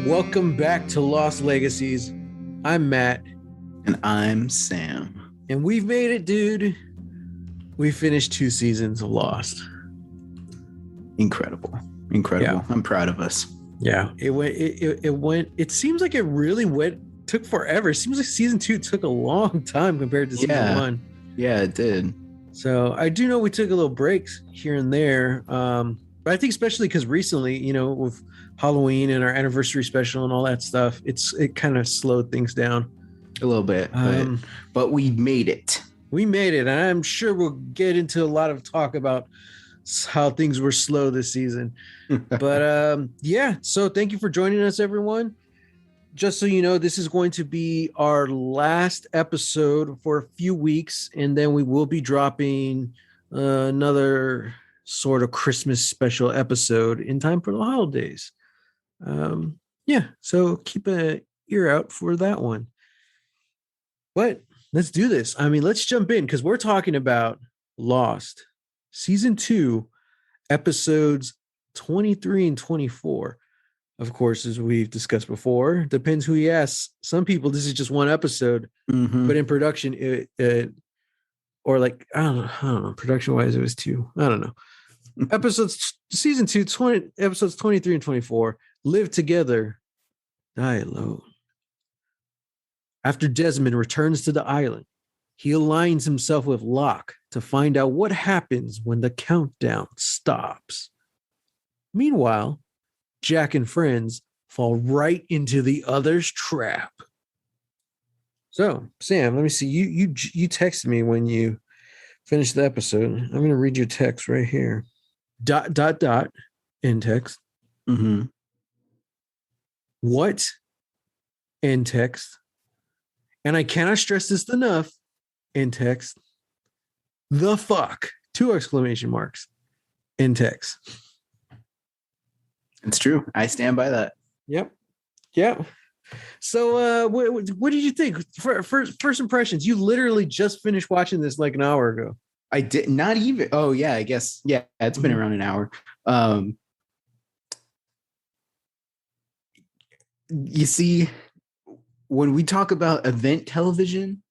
Welcome back to Lost Legacies. I'm Matt. And I'm Sam. And we've made it, dude. We finished 2 seasons of Lost. Incredible. Yeah. I'm proud of us. Yeah. It seems like it really took forever. It seems like season 2 took a long time compared to season 1. Yeah, it did. So I do know we took a little breaks here and there. But I think especially because recently, with Halloween and our anniversary special and all that stuff, it kind of slowed things down a little bit. But we made it. We made it, and I'm sure we'll get into a lot of talk about how things were slow this season. But yeah, so thank you for joining us, everyone. Just so you know, this is going to be our last episode for a few weeks, and then we will be dropping another sort of Christmas special episode in time for the holidays. Yeah, so keep an ear out for that one. But let's do this. I mean, let's jump in because we're talking about Lost, season 2, episodes 23 and 24. Of course, as we've discussed before, depends who you ask. Some people, this is just one episode, but in production, or like, I don't know, production wise, it was 2. I don't know. Season 2, episodes 23 and 24, live together, die alone. After Desmond returns to the island, he aligns himself with Locke to find out what happens when the countdown stops. Meanwhile, Jack and friends fall right into the other's trap. So, Sam, let me see. You texted me when you finished the episode. I'm going to read your text right here. ... in text. What? In text. And I cannot stress this enough. In text. The fuck. 2 exclamation marks. In text. It's true. I stand by that. Yep. So what did you think? First impressions. You literally just finished watching this like an hour ago. I did not even. Oh yeah, I guess. Yeah, it's been around an hour. You see, when we talk about event television,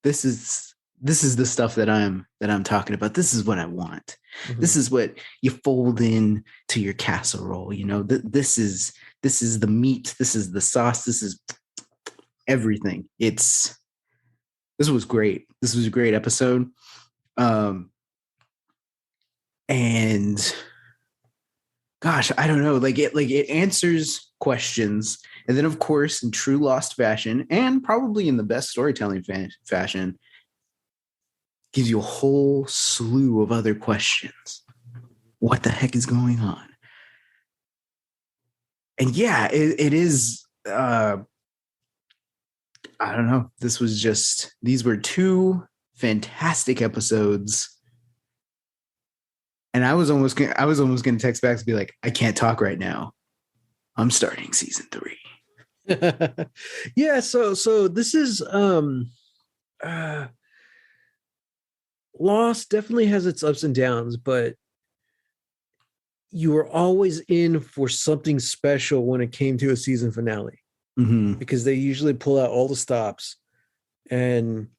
this is the stuff that I'm talking about. This is what I want. This is what you fold in to your casserole. This is the meat. This is the sauce. This is everything. This was great. This was a great episode. And gosh, I don't know, it answers questions. And then of course, in true Lost fashion, and probably in the best storytelling fashion, gives you a whole slew of other questions. What the heck is going on? And yeah, it is, I don't know. These were 2 fantastic episodes. And I was almost going to text back to be like, I can't talk right now. I'm starting season 3. Yeah. So this is, Lost definitely has its ups and downs, but you were always in for something special when it came to a season finale, because they usually pull out all the stops. And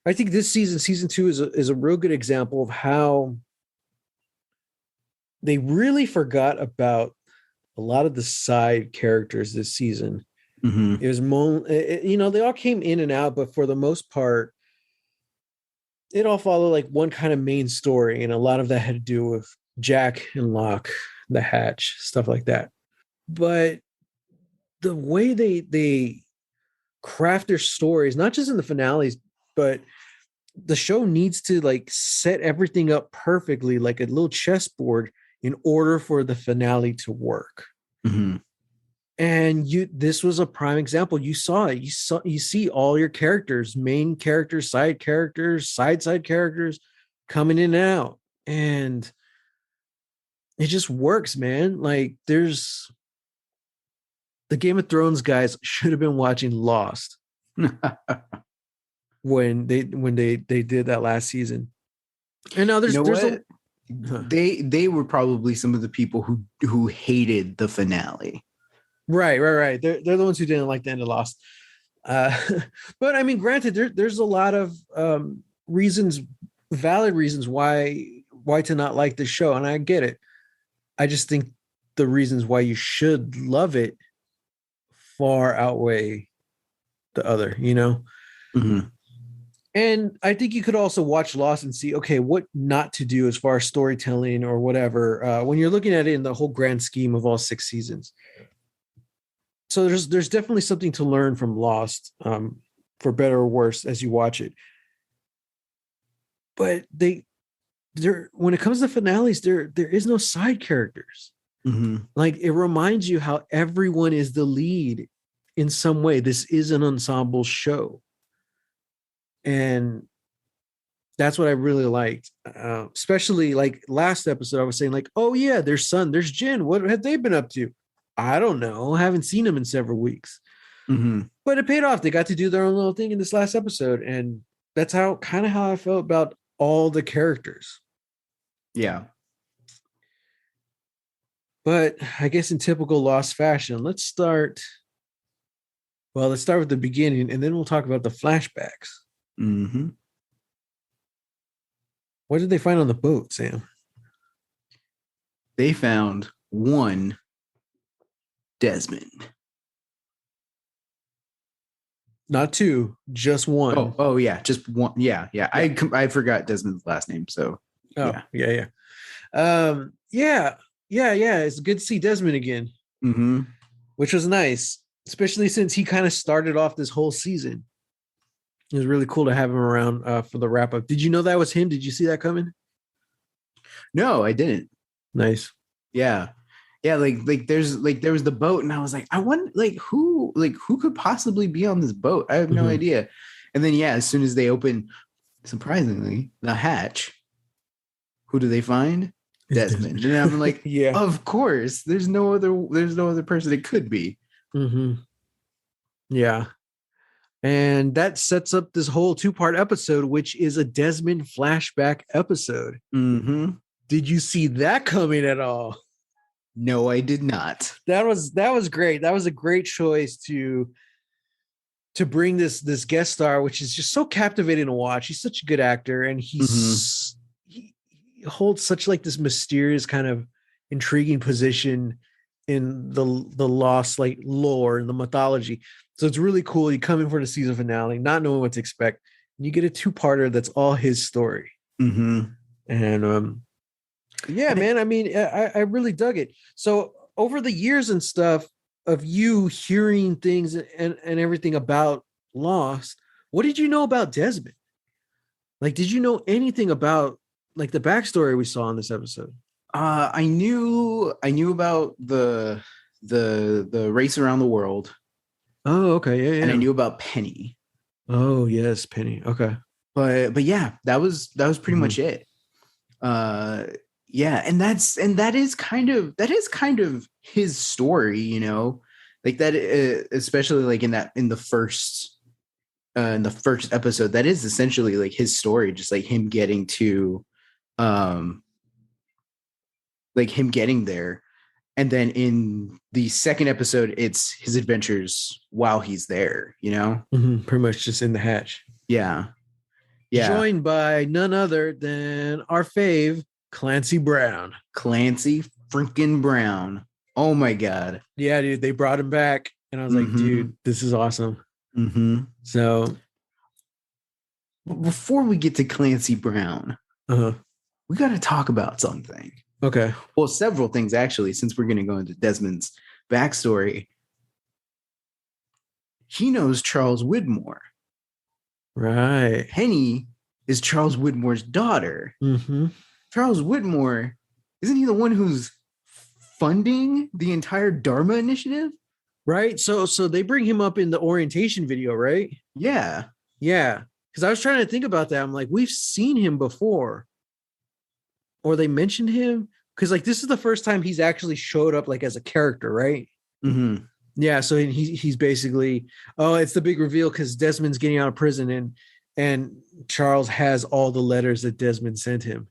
I think this season 2 is a real good example of how they really forgot about a lot of the side characters this season. It was, they all came in and out, but for the most part, it all followed like one kind of main story. And a lot of that had to do with Jack and Locke, the hatch, stuff like that. But the way they craft their stories, not just in the finales, but the show needs to like set everything up perfectly, like a little chessboard, in order for the finale to work. And this was a prime example. You saw it. You see all your characters, main characters, side characters, side characters coming in and out. And it just works, man. Like, there's the Game of Thrones guys should have been watching Lost when they did that last season. And now they were probably some of the people who hated the finale. Right. They're the ones who didn't like the end of Lost. Uh, but I mean, granted, there's a lot of reasons, valid reasons why to not like the show, and I get it. I just think the reasons why you should love it far outweigh the other, you know? Mm-hmm. And I think you could also watch Lost and see, okay, what not to do as far as storytelling or whatever, when you're looking at it in the whole grand scheme of all 6 seasons. So there's definitely something to learn from Lost, for better or worse, as you watch it. But there when it comes to finales, there is no side characters. Mm-hmm. Like, it reminds you how everyone is the lead in some way. This is an ensemble show, and that's what I really liked. Especially like last episode, I was saying like, oh yeah, there's Sun, there's Jin. What have they been up to? I don't know. I haven't seen them in several weeks. Mm-hmm. But it paid off. They got to do their own little thing in this last episode, and that's how I felt about all the characters. Yeah. But I guess in typical Lost fashion, let's start with the beginning, and then we'll talk about the flashbacks. Mm-hmm. What did they find on the boat, Sam? They found one Desmond. Not two, just one. Oh yeah, just one. Yeah. I forgot Desmond's last name. So yeah. It's good to see Desmond again, Mm-hmm. which was nice, especially since he kind of started off this whole season. It was really cool to have him around for the wrap up. Did you know that was him? Did you see that coming? No, I didn't. Nice. Yeah. Like there was the boat, and I was like, I wonder who could possibly be on this boat? I have no idea. And then as soon as they open, surprisingly, the hatch, who do they find? Desmond. And I'm like, yeah, of course. There's no other person it could be. Mm-hmm. Yeah. And that sets up this whole 2-part episode, which is a Desmond flashback episode. Mm-hmm. Did you see that coming at all? No, I did not. That was great. That was a great choice to bring this guest star, which is just so captivating to watch. He's such a good actor, and he holds such like this mysterious kind of intriguing position in the Lost like lore and the mythology. So it's really cool. You come in for the season finale, not knowing what to expect, and you get a 2-parter that's all his story. Mm-hmm. And yeah, man. I mean, I really dug it. So over the years and stuff of you hearing things and everything about Lost, what did you know about Desmond? Like, did you know anything about like the backstory we saw in this episode? I knew about the race around the world. Oh, okay, yeah. And I knew about Penny. Oh, yes, Penny. Okay, but yeah, that was pretty much it. Yeah, and that is kind of his story, you know, like that, especially like in the first episode, that is essentially like his story, just like him getting to, like him getting there, and then in the second episode, it's his adventures while he's there, you know, pretty much just in the hatch. Yeah, joined by none other than our fave. Clancy Brown. Clancy freaking Brown. Oh my God. Yeah, dude. They brought him back. And I was like, dude, this is awesome. Mm-hmm. So before we get to Clancy Brown, we got to talk about something. Okay. Well, several things, actually, since we're going to go into Desmond's backstory. He knows Charles Widmore. Right. Penny is Charles Widmore's daughter. Mm-hmm. Charles Widmore, isn't he the one who's funding the entire Dharma initiative? Right. So they bring him up in the orientation video, right? Yeah. Yeah. Because I was trying to think about that. I'm like, we've seen him before. Or they mentioned him. Because like this is the first time he's actually showed up like as a character, right? Mm-hmm. Yeah. So he's basically, it's the big reveal because Desmond's getting out of prison and Charles has all the letters that Desmond sent him.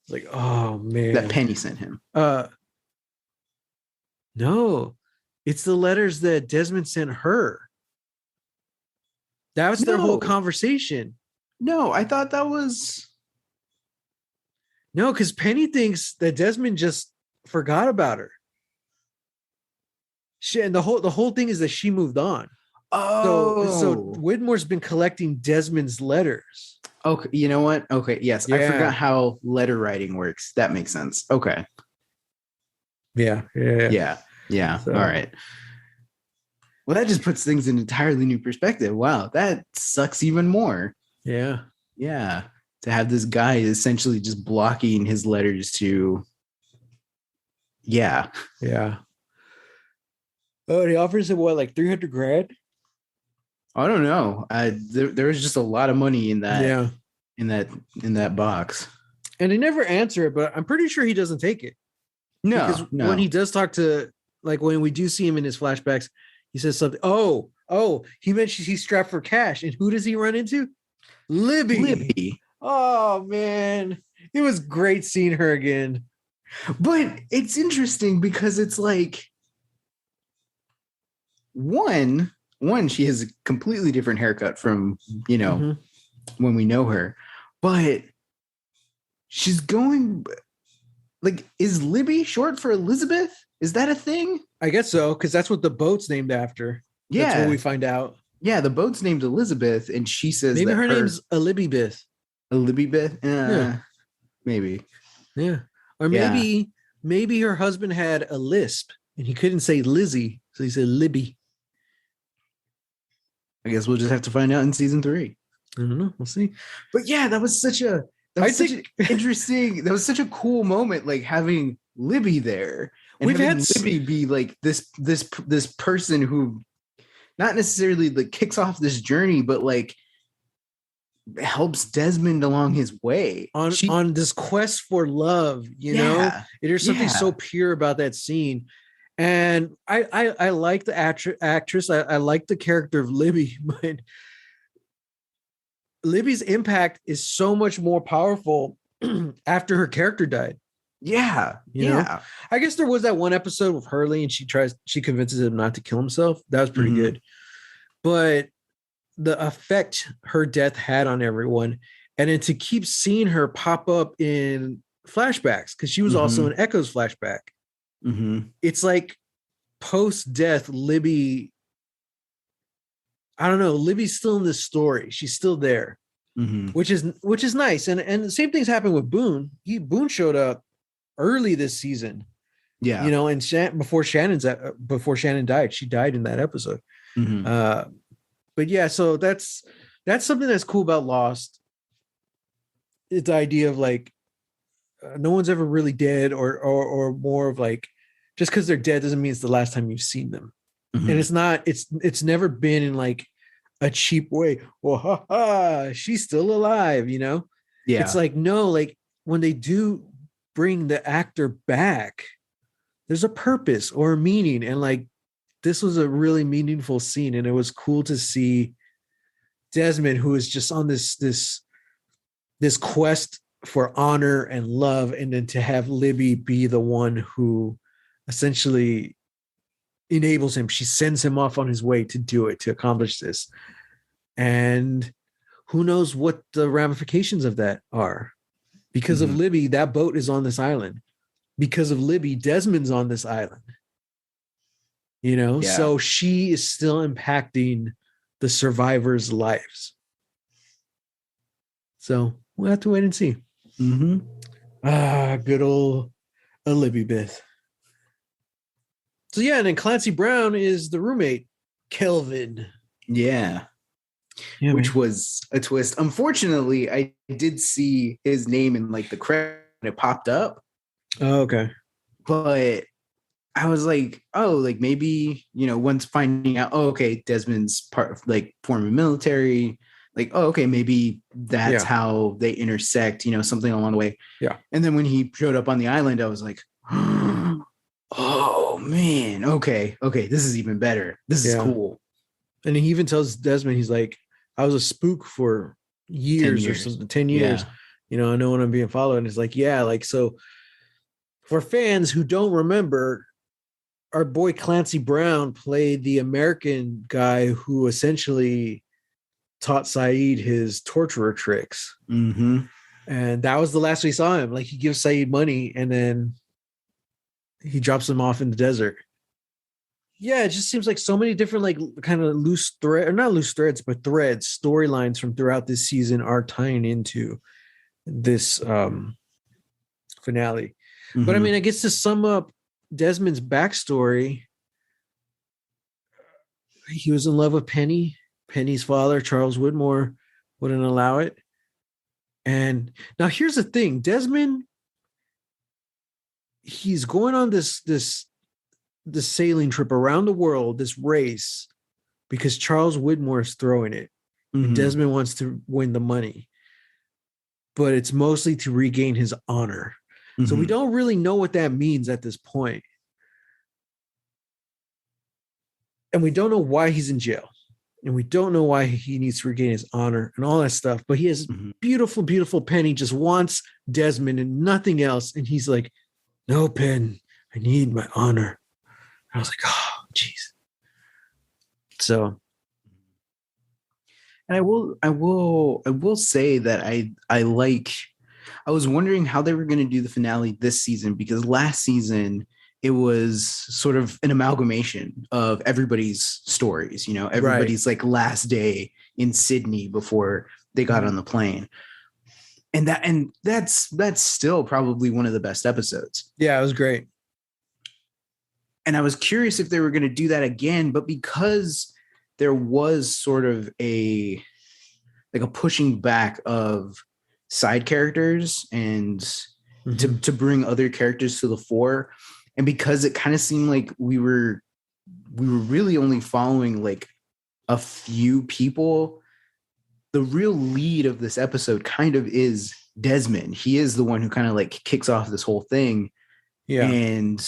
It's like, oh man, that Penny sent him. No, It's the letters that Desmond sent her. That was their whole No, conversation. no, I thought that was. No, because Penny thinks that Desmond just forgot about her. And the whole thing is that she moved on. So Oh, Whitmore's been collecting Desmond's letters. okay. You know what? Okay, yes, I Yeah. forgot how letter writing works. That makes sense. Okay, Yeah. yeah, yeah. So, All right. Well, that just puts things in entirely new perspective. Wow, that sucks even more. yeah. Yeah, to have this guy essentially just blocking his letters to. Yeah. Yeah. Oh, and he offers him what, like 300 grand? I don't know. There was just a lot of money in that Yeah. in that in that box. And they never answer it, but I'm pretty sure he doesn't take it. Because No, when no. he does talk to, like when we do see him in his flashbacks, he says something. Oh, he mentions he's strapped for cash. And who does he run into? Libby. Libby. Oh man. It was great seeing her again. But it's interesting because it's like one, she has a completely different haircut from, when we know her. But she's going like, is Libby short for Elizabeth? Is that a thing? I guess so, because that's what the boat's named after. Yeah. That's what we find out. Yeah, the boat's named Elizabeth, and she says Maybe that her name's Elibibeth. Elizabeth. Yeah. Maybe. Yeah. Or maybe her husband had a lisp and he couldn't say Lizzie, so he said Libby. I guess we'll just have to find out in season 3. I don't know. We'll see. But yeah, that was such an interesting. That was such a cool moment, like having Libby there, and Libby be like this person who, not necessarily like kicks off this journey, but like helps Desmond along his way on this quest for love. There's something so pure about that scene. And I like the actress. I like the character of Libby, but Libby's impact is so much more powerful after her character died. Yeah. You know? I guess there was that one episode with Hurley and she convinces him not to kill himself. That was pretty good. But the effect her death had on everyone, and then to keep seeing her pop up in flashbacks, because she was also in Echo's flashback. It's like post-death Libby, I don't know, Libby's still in this story. She's still there, which is nice. And the same things happened with Boone. Boone showed up early this season. Yeah. And before Shannon died. She died in that episode. But yeah, so that's something that's cool about Lost. It's the idea of like no one's ever really dead, or more of like, just because they're dead doesn't mean it's the last time you've seen them. And it's never been in like a cheap way. Well, she's still alive, Yeah. It's like, no, like when they do bring the actor back, there's a purpose or a meaning. And like, this was a really meaningful scene. And it was cool to see Desmond, who is just on this quest for honor and love. And then to have Libby be the one who essentially enables him. She sends him off on his way to do it, to accomplish this. And who knows what the ramifications of that are. Because of Libby, that boat is on this island. Because of Libby, Desmond's on this island. So she is still impacting the survivors' lives. So we'll have to wait and see. Good old Elizabeth. So yeah, and then Clancy Brown is the roommate, Kelvin. Yeah, which was a twist. Unfortunately, I did see his name in like the credit. It popped up. Oh, okay. But I was like, oh, like maybe, once finding out, oh, okay, Desmond's part of like former military, like, oh, okay, maybe that's how they intersect, something along the way. Yeah. And then when he showed up on the island, I was like, oh man, okay, this is even better. This is cool. And he even tells Desmond, he's like, I was a spook for years. Or something, 10 years. Yeah. I know when I'm being followed. And it's like, yeah, like, so for fans who don't remember, our boy Clancy Brown played the American guy who essentially taught Saeed his torturer tricks. Mm-hmm. And that was the last we saw him. Like, he gives Saeed money and then he drops him off in the desert. Yeah, it just seems like so many different, like, kind of loose thread, or not loose threads, but threads, storylines from throughout this season are tying into this finale. Mm-hmm. But I mean, I guess to sum up Desmond's backstory, he was in love with Penny. Penny's father, Charles Widmore, wouldn't allow it. And now here's the thing, Desmond, he's going on this sailing trip around the world, this race, because Charles Widmore is throwing it. Mm-hmm. And Desmond wants to win the money, but it's mostly to regain his honor. Mm-hmm. So we don't really know what that means at this point. And we don't know why he's in jail. And we don't know why he needs to regain his honor and all that stuff. But he has beautiful, beautiful Penny, just wants Desmond and nothing else. And he's like, no, Penn, I need my honor. I was like, oh, jeez. So, and I will say that I was wondering how they were going to do the finale this season, because last season it was sort of an amalgamation of everybody's stories, you know, everybody's like last day in Sydney before they got on the plane. And that's still probably one of the best episodes. Yeah, it was great. And I was curious if they were going to do that again, but because there was sort of a pushing back of side characters and to bring other characters to the fore, and because it kind of seemed like we were really only following like a few people, the real lead of this episode kind of is Desmond. He is the one who kind of like kicks off this whole thing. Yeah. And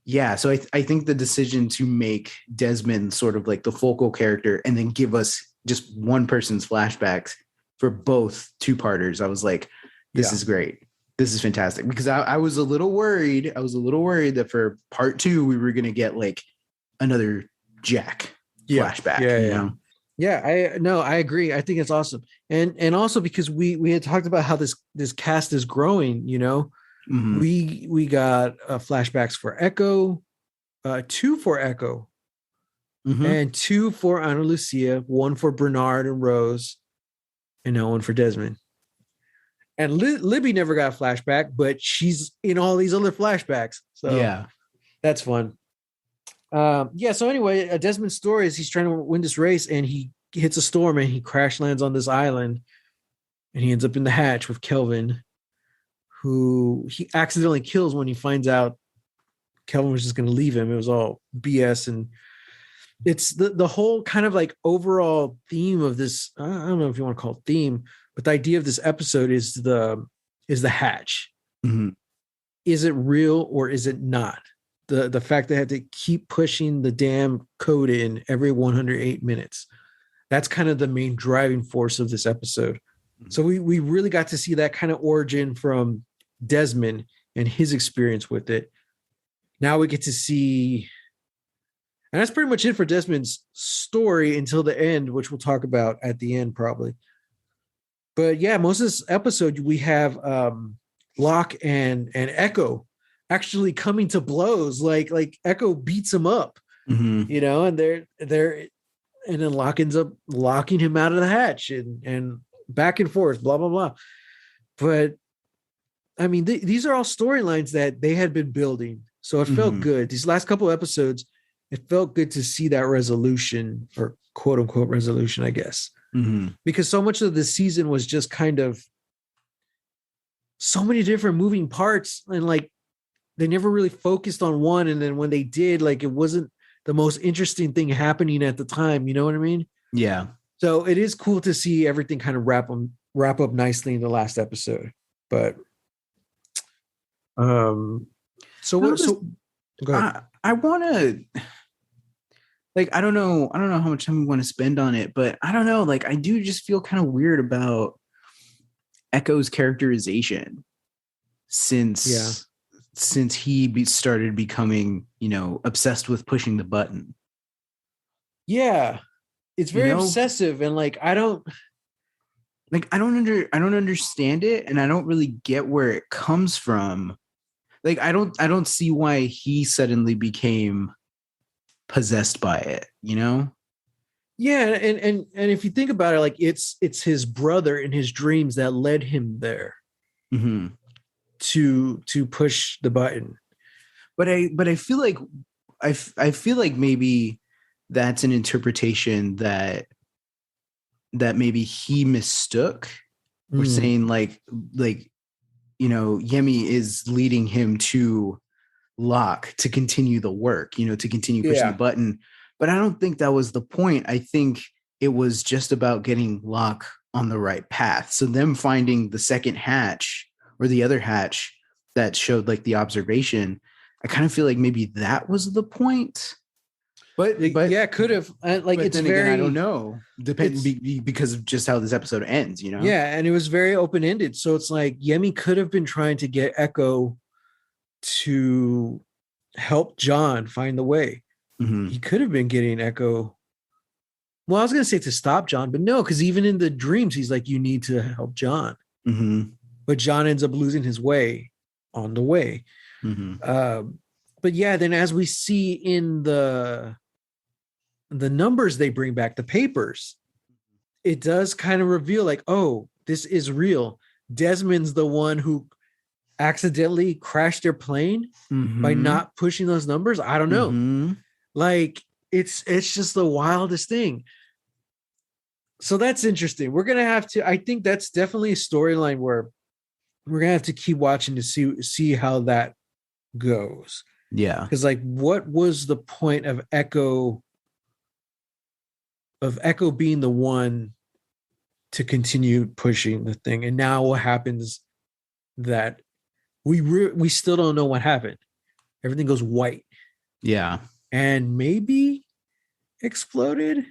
yeah, so I think the decision to make Desmond sort of like the focal character and then give us just one person's flashbacks for both two-parters, I was like, this is great. This is fantastic, because I was a little worried. I was a little worried that for part 2, we were going to get like another Jack flashback. Yeah. I agree. I think it's awesome. And also because we had talked about how this cast is growing, you know, we got flashbacks for Echo, 2 for Echo, and 2 for Ana Lucia, 1 for Bernard and Rose, and now 1 for Desmond. And Libby never got a flashback, but she's in all these other flashbacks. So yeah, that's fun. So anyway, Desmond's story is he's trying to win this race and he hits a storm and he crash lands on this island and he ends up in the hatch with Kelvin, who he accidentally kills when he finds out Kelvin was just going to leave him. It was all BS. And it's the whole kind of like overall theme of this. I don't know if you want to call it theme, but the idea of this episode is the hatch. Is it real or is it not? The fact they had to keep pushing the damn code in every 108 minutes. That's kind of the main driving force of this episode. So we really got to see that kind of origin from Desmond and his experience with it. Now we get to see, and that's pretty much it for Desmond's story until the end, which we'll talk about at the end probably. But yeah, most of this episode we have Locke and Echo actually coming to blows. Like Echo beats him up, you know, and they're and then Locke ends up locking him out of the hatch and back and forth, blah blah blah. But I mean, these are all storylines that they had been building, so it felt good. These last couple of episodes, it felt good to see that resolution, or quote unquote resolution, I guess. Because so much of the season was just kind of so many different moving parts, and like they never really focused on one. And then when they did, like it wasn't the most interesting thing happening at the time. You know what I mean? Yeah. So it is cool to see everything kind of wrap up nicely in the last episode. But so what? So go ahead. I want to. Like, I don't know how much time we want to spend on it, but I don't know. Like, I do just feel kind of weird about Echo's characterization since since he started becoming, obsessed with pushing the button. Yeah, it's very obsessive, and like I don't understand it, and I don't really get where it comes from. Like I don't see why he suddenly became possessed by it, Yeah, and if you think about it, like it's his brother in his dreams that led him there to push the button. But I feel like I feel like maybe that's an interpretation that maybe he mistook. We're saying like Yemi is leading him to Locke to continue the work, to continue pushing the button. But I don't think that was the point. I think it was just about getting Locke on the right path. So them finding the second hatch or the other hatch that showed like the observation, I kind of feel like maybe that was the point. But yeah, could have. Like it's then very, again, I don't know, because of just how this episode ends, Yeah, and it was very open ended. So it's like Yemi could have been trying to get Echo to help John find the way. He could have been getting Echo. Well, I was going to say to stop John, but no, because even in the dreams, he's like, you need to help John. But John ends up losing his way on the way. But yeah, then as we see in the numbers they bring back, the papers, it does kind of reveal like, oh, this is real. Desmond's the one who accidentally crashed their plane by not pushing those numbers. I don't know. Like it's just the wildest thing. So that's interesting. We're gonna have to. I think that's definitely a storyline where we're gonna have to keep watching to see how that goes. Yeah, because like, what was the point of Echo being the one to continue pushing the thing? And now what happens that we still don't know what happened. Everything goes white. Yeah. And maybe exploded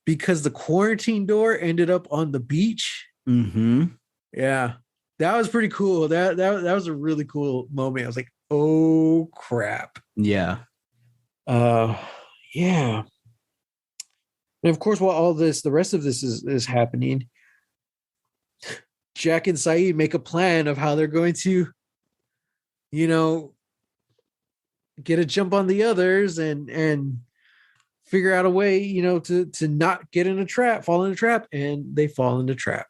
because the quarantine door ended up on the beach. Yeah. That was pretty cool. That was a really cool moment. I was like, oh crap. Yeah. Yeah. And of course, while all this, the rest of this is happening, Jack and Saeed make a plan of how they're going to, get a jump on the others and figure out a way, to not get in a trap, fall in a trap, and they fall in the trap.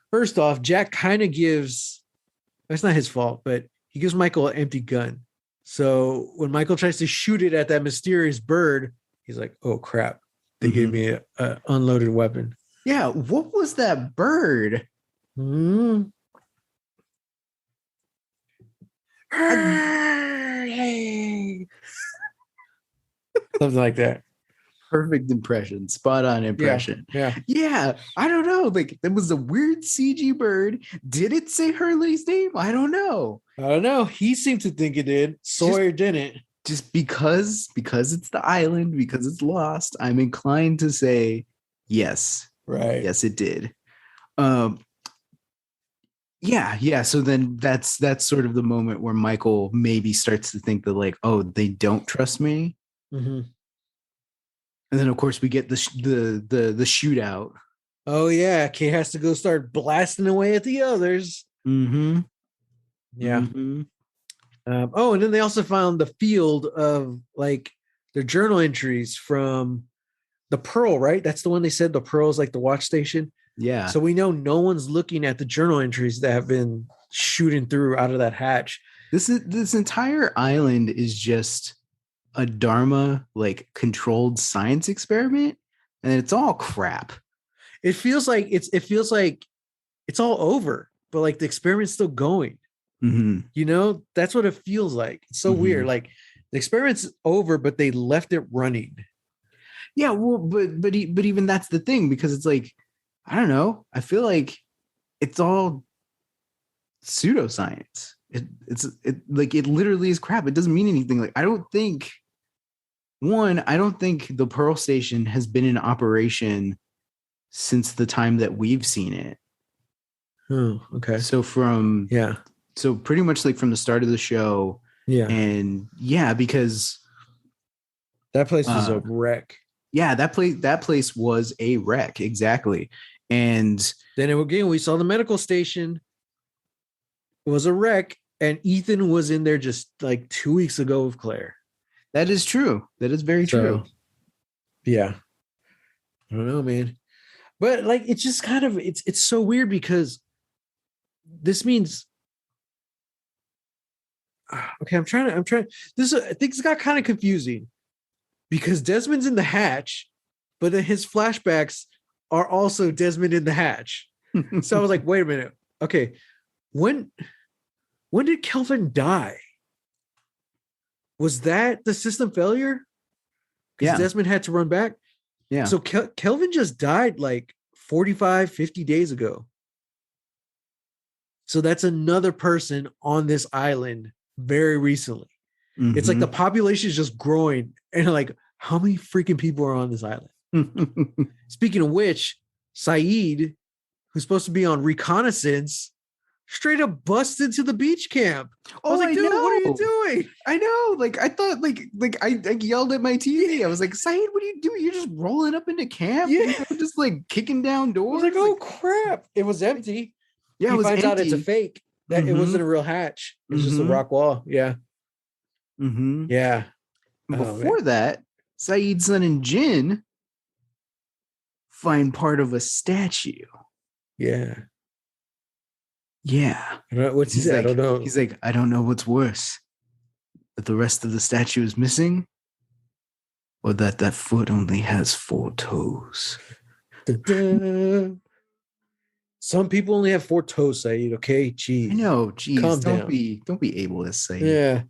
First off, Jack kind of gives, that's not his fault, but he gives Michael an empty gun. So when Michael tries to shoot it at that mysterious bird, he's like, oh crap, they gave me a unloaded weapon. Yeah, what was that bird? Something like that. Perfect impression. Spot on impression. Yeah. I don't know. Like, there was a weird CG bird. Did it say Hurley's name? I don't know. He seemed to think it did. Sawyer didn't. Just because it's the island, because it's lost, I'm inclined to say yes. Right. Yes, it did. Yeah. So then that's sort of the moment where Michael maybe starts to think that, like, oh, they don't trust me. And then, of course, we get the shootout. Oh yeah, Kate has to go start blasting away at the others. Yeah. And then they also found the field of like their journal entries from the Pearl, right? That's the one they said the Pearl is like the watch station. Yeah. So we know no one's looking at the journal entries that have been shooting through out of that hatch. This entire island is just a Dharma like controlled science experiment, and it's all crap. It feels like it's all over, but like the experiment's still going. That's what it feels like. It's so weird. Like the experiment's over, but they left it running. Yeah, well, but even that's the thing, because it's like, I don't know. I feel like it's all pseudoscience. It literally is crap. It doesn't mean anything. Like, I don't think the Pearl Station has been in operation since the time that we've seen it. Oh, okay. So from So pretty much like from the start of the show. Yeah. And yeah, because that place was a wreck. Yeah, that place was a wreck. Exactly. And then again, we saw the medical station was a wreck, and Ethan was in there just like 2 weeks ago with Claire. That is true. That is very true. Yeah. I don't know, man. But like, it's just kind of, it's so weird because this means, okay, I'm trying, things got kind of confusing because Desmond's in the hatch, but then his flashbacks are also Desmond in the hatch. So I was like, wait a minute. Okay. When did Kelvin die? Was that the system failure? Because Desmond had to run back. Yeah. So Kelvin just died like 45, 50 days ago. So that's another person on this island very recently. Mm-hmm. It's like the population is just growing. And like, how many freaking people are on this island? Speaking of which, Saeed, who's supposed to be on reconnaissance, straight up bust into the beach camp. I was like, dude, what are you doing? I know. Like, I thought, like I yelled at my TV. I was like, Saeed, what are you doing? You're just rolling up into camp. Yeah. Just like kicking down doors. I was like, oh, crap. It was empty. Yeah, he finds out it's a fake. That it wasn't a real hatch. It's just a rock wall. Yeah. Mm-hmm. Yeah. Before that, Saeed's son and Jin find part of a statue. Yeah. Yeah. What's he say? I don't know. He's like, I don't know what's worse. That the rest of the statue is missing, or that foot only has 4 toes. Da-da. Some people only have 4 toes, Saeed. Okay, jeez. I know, jeez. Calm don't down. be ableist, Saeed. Yeah.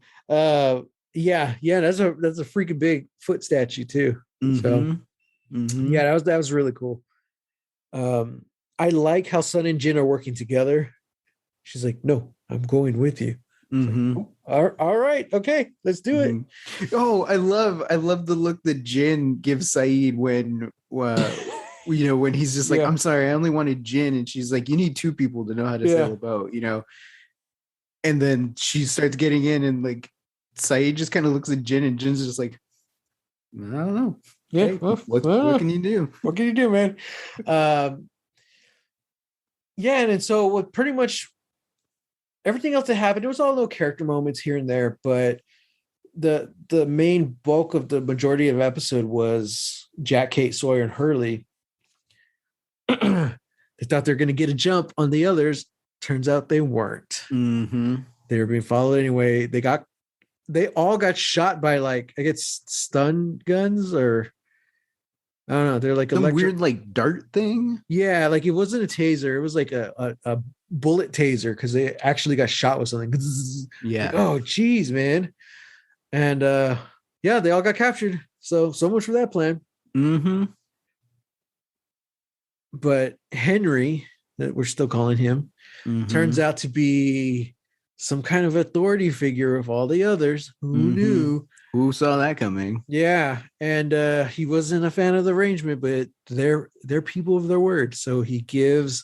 Yeah. That's a freaking big foot statue too. So yeah, that was really cool. I like how Sun and Jin are working together. She's like, no, I'm going with you. Like, all right, okay, let's do it. Oh, I love the look that Jin gives Saeed when when he's just like, I'm sorry, I only wanted Jin, and she's like, you need 2 people to know how to sail a boat, and then she starts getting in, and like Saeed just kind of looks at Jin, and Jin's just like, I don't know. Yeah, hey, what can you do? What can you do, man? Yeah, and so what pretty much everything else that happened, there was all little character moments here and there, but the main bulk of the majority of the episode was Jack, Kate, Sawyer, and Hurley. They thought they were going to get a jump on the others. Turns out they weren't. They were being followed anyway. They all got shot by like, I guess, stun guns, or I don't know. They're like some weird like dart thing. Yeah, like it wasn't a taser. It was like a bullet taser because they actually got shot with something. Yeah. Like, oh, geez, man. And yeah, they all got captured. So much for that plan. But Henry, that we're still calling him, turns out to be some kind of authority figure of all the others. Who knew? Who saw that coming? Yeah. And he wasn't a fan of the arrangement, but they're people of their word. So he gives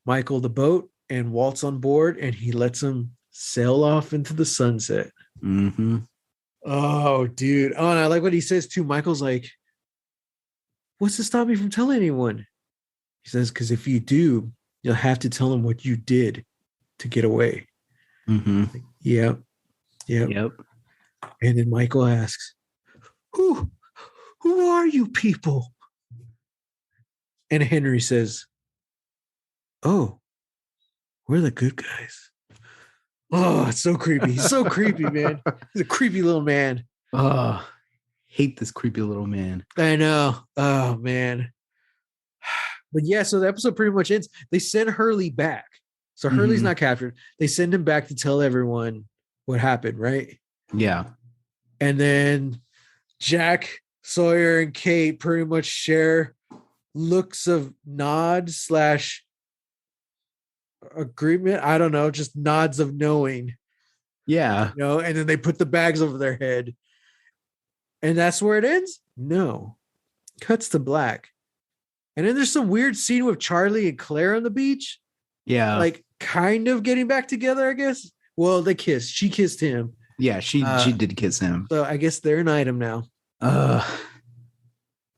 Michael the boat and Walt's on board, and he lets him sail off into the sunset. Oh, dude. Oh, and I like what he says too. Michael's like, what's to stop me from telling anyone? He says, because if you do, you'll have to tell them what you did to get away. Like, yep. And then Michael asks, who are you people? And Henry says, oh, we're the good guys. Oh, it's so creepy. He's so creepy, man. He's a creepy little man. Oh, hate this creepy little man. I know. Oh, man. But yeah, so the episode pretty much ends. They send Hurley back. So Hurley's not captured. They send him back to tell everyone what happened, right? Yeah. And then Jack, Sawyer, and Kate pretty much share looks of nod / agreement. I don't know, just nods of knowing. Yeah. And then they put the bags over their head. And that's where it ends? No. Cuts to black. And then there's some weird scene with Charlie and Claire on the beach. Yeah. Like, kind of getting back together, I guess. Well, they kissed. She kissed him. Yeah, she did kiss him. So I guess they're an item now. Uh,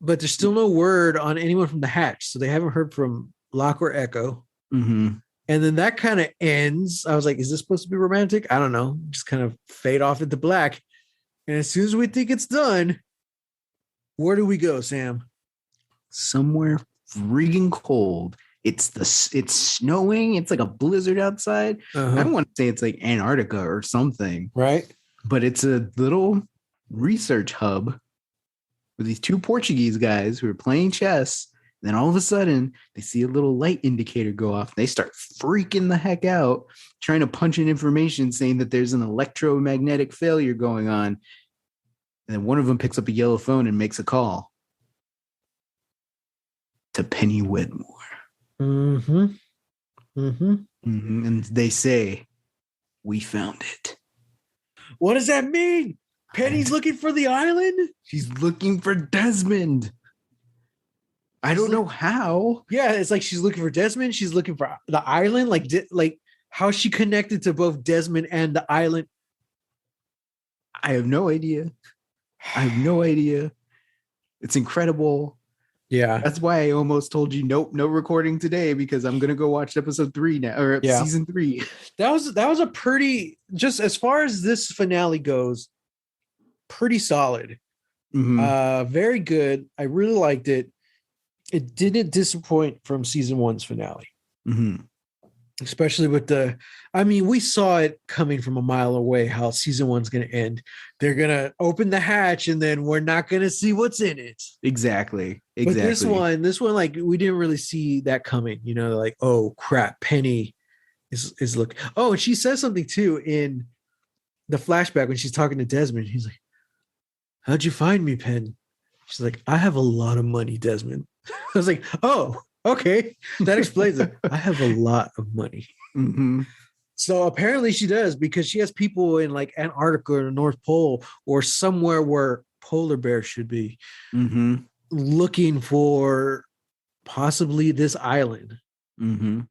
But there's still no word on anyone from the hatch. So they haven't heard from Locke or Echo. mm-hmm. And then that kind of ends. I was like, is this supposed to be romantic? I don't know. Just kind of fade off into black. And as soon as we think it's done, where do we go, Sam? Somewhere freaking cold. It's snowing. It's like a blizzard outside. Uh-huh. I don't want to say it's like Antarctica or something. Right. But it's a little research hub with these two Portuguese guys who are playing chess. And then all of a sudden, they see a little light indicator go off. They start freaking the heck out, trying to punch in information saying that there's an electromagnetic failure going on. And then one of them picks up a yellow phone and makes a call to Penny Wedmore. Mm-hmm. Mm-hmm. Mm-hmm. And they say, "We found it." What does that mean? Penny's looking for the island? She's looking for Desmond. I don't know how. Yeah, it's like she's looking for Desmond. She's looking for the island. Like how she connected to both Desmond and the island. I have no idea. It's incredible. Yeah. That's why I almost told you, nope, no recording today, because I'm gonna go watch episode 3 now, or season 3. That was a pretty, just as far as this finale goes, pretty solid. Mm-hmm. Very good. I really liked it. It didn't disappoint from season 1's finale. Mm-hmm. Especially with we saw it coming from a mile away how season 1's going to end. They're going to open the hatch and then we're not going to see what's in it. Exactly. But this one, like, we didn't really see that coming, like, oh crap, Penny is looking. Oh, and she says something too in the flashback when she's talking to Desmond. He's like, "How'd you find me, Penn?" She's like, "I have a lot of money, Desmond." I was like, oh, okay. That explains it. I have a lot of money. Mm-hmm. So apparently she does, because she has people in like Antarctica or the North Pole or somewhere where polar bears should be, mm-hmm. looking for possibly this island. Mm-hmm.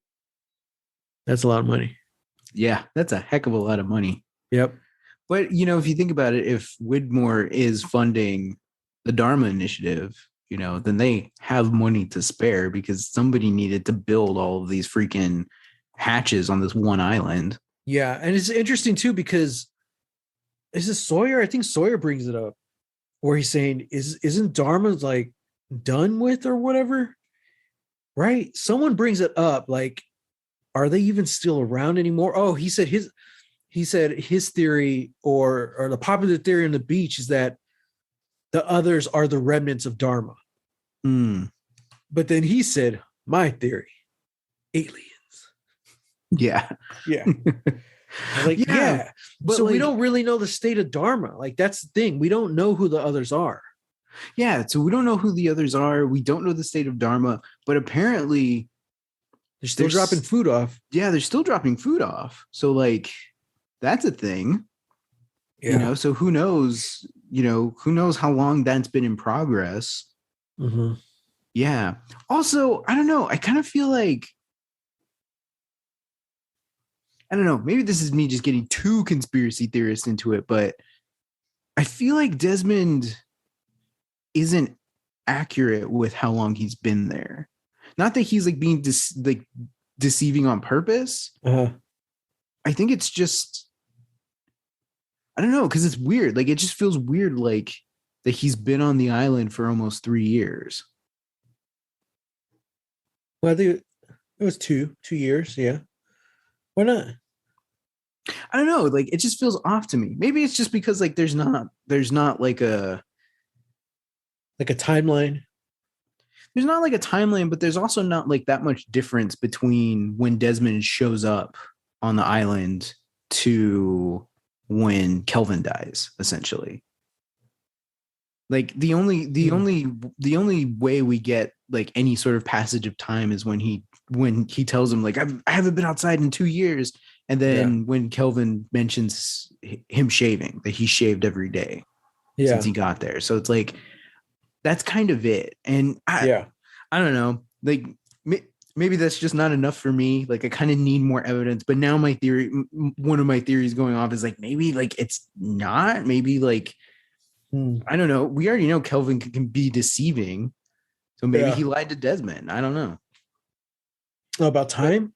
That's a lot of money. Yeah, that's a heck of a lot of money. Yep. But, if you think about it, if Widmore is funding the Dharma Initiative, then they have money to spare because somebody needed to build all of these freaking hatches on this one island. Yeah. And it's interesting too, because is it Sawyer? I think Sawyer brings it up where he's saying, isn't Dharma like done with or whatever? Right. Someone brings it up. Like, are they even still around anymore? Oh, he said his theory or the popular theory on the beach is that the others are the remnants of Dharma. Mm. But then he said, my theory, aliens. Yeah. Yeah. Like, yeah. But so we don't really know the state of Dharma. Like, that's the thing. We don't know who the others are. Yeah. So we don't know who the others are. We don't know the state of Dharma, but apparently they're still dropping food off. Yeah. They're still dropping food off. So like, that's a thing. Yeah. So who knows, who knows how long that's been in progress. Mm-hmm. Yeah. Also, I don't know. I kind of feel like, I don't know, maybe this is me just getting too conspiracy theorist into it, but I feel like Desmond isn't accurate with how long he's been there. Not that he's like being deceiving on purpose. Uh-huh. I think it's just, I don't know, because it's weird. Like, it just feels weird, like that he's been on the island for almost 3 years. Well, I think it was 2 years. Yeah. Why not? I don't know. Like, it just feels off to me. Maybe it's just because like there's not like a timeline. There's not like a timeline, but there's also not like that much difference between when Desmond shows up on the island to when Kelvin dies, essentially. Like the only way we get like any sort of passage of time is when he tells him like I haven't been outside in 2 years, and then when Kelvin mentions him shaving, that he shaved every day since he got there. So it's like that's kind of it. And I don't know, like maybe that's just not enough for me. Like I kind of need more evidence. But now my theory, one of my theories going off is like maybe like it's not. Maybe like I don't know. We already know Kelvin can be deceiving, so maybe he lied to Desmond. I don't know. Oh, about time?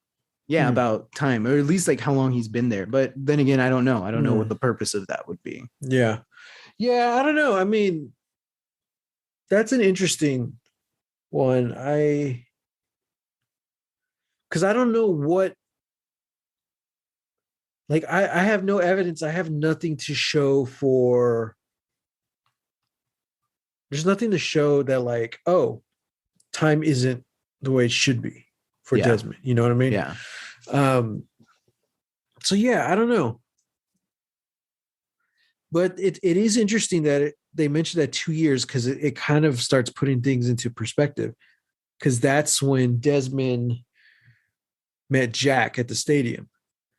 Yeah, about time, or at least like how long he's been there. But then again, I don't know. I don't know what the purpose of that would be. Yeah. I don't know. I mean, that's an interesting one. Because I don't know what, like, I have no evidence. I have nothing to show for, there's nothing to show that, like, oh, time isn't the way it should be for Desmond. You know what I mean? Yeah. So, yeah, I don't know. But it is interesting that they mentioned that 2 years because it kind of starts putting things into perspective. Because that's when Desmond met Jack at the stadium.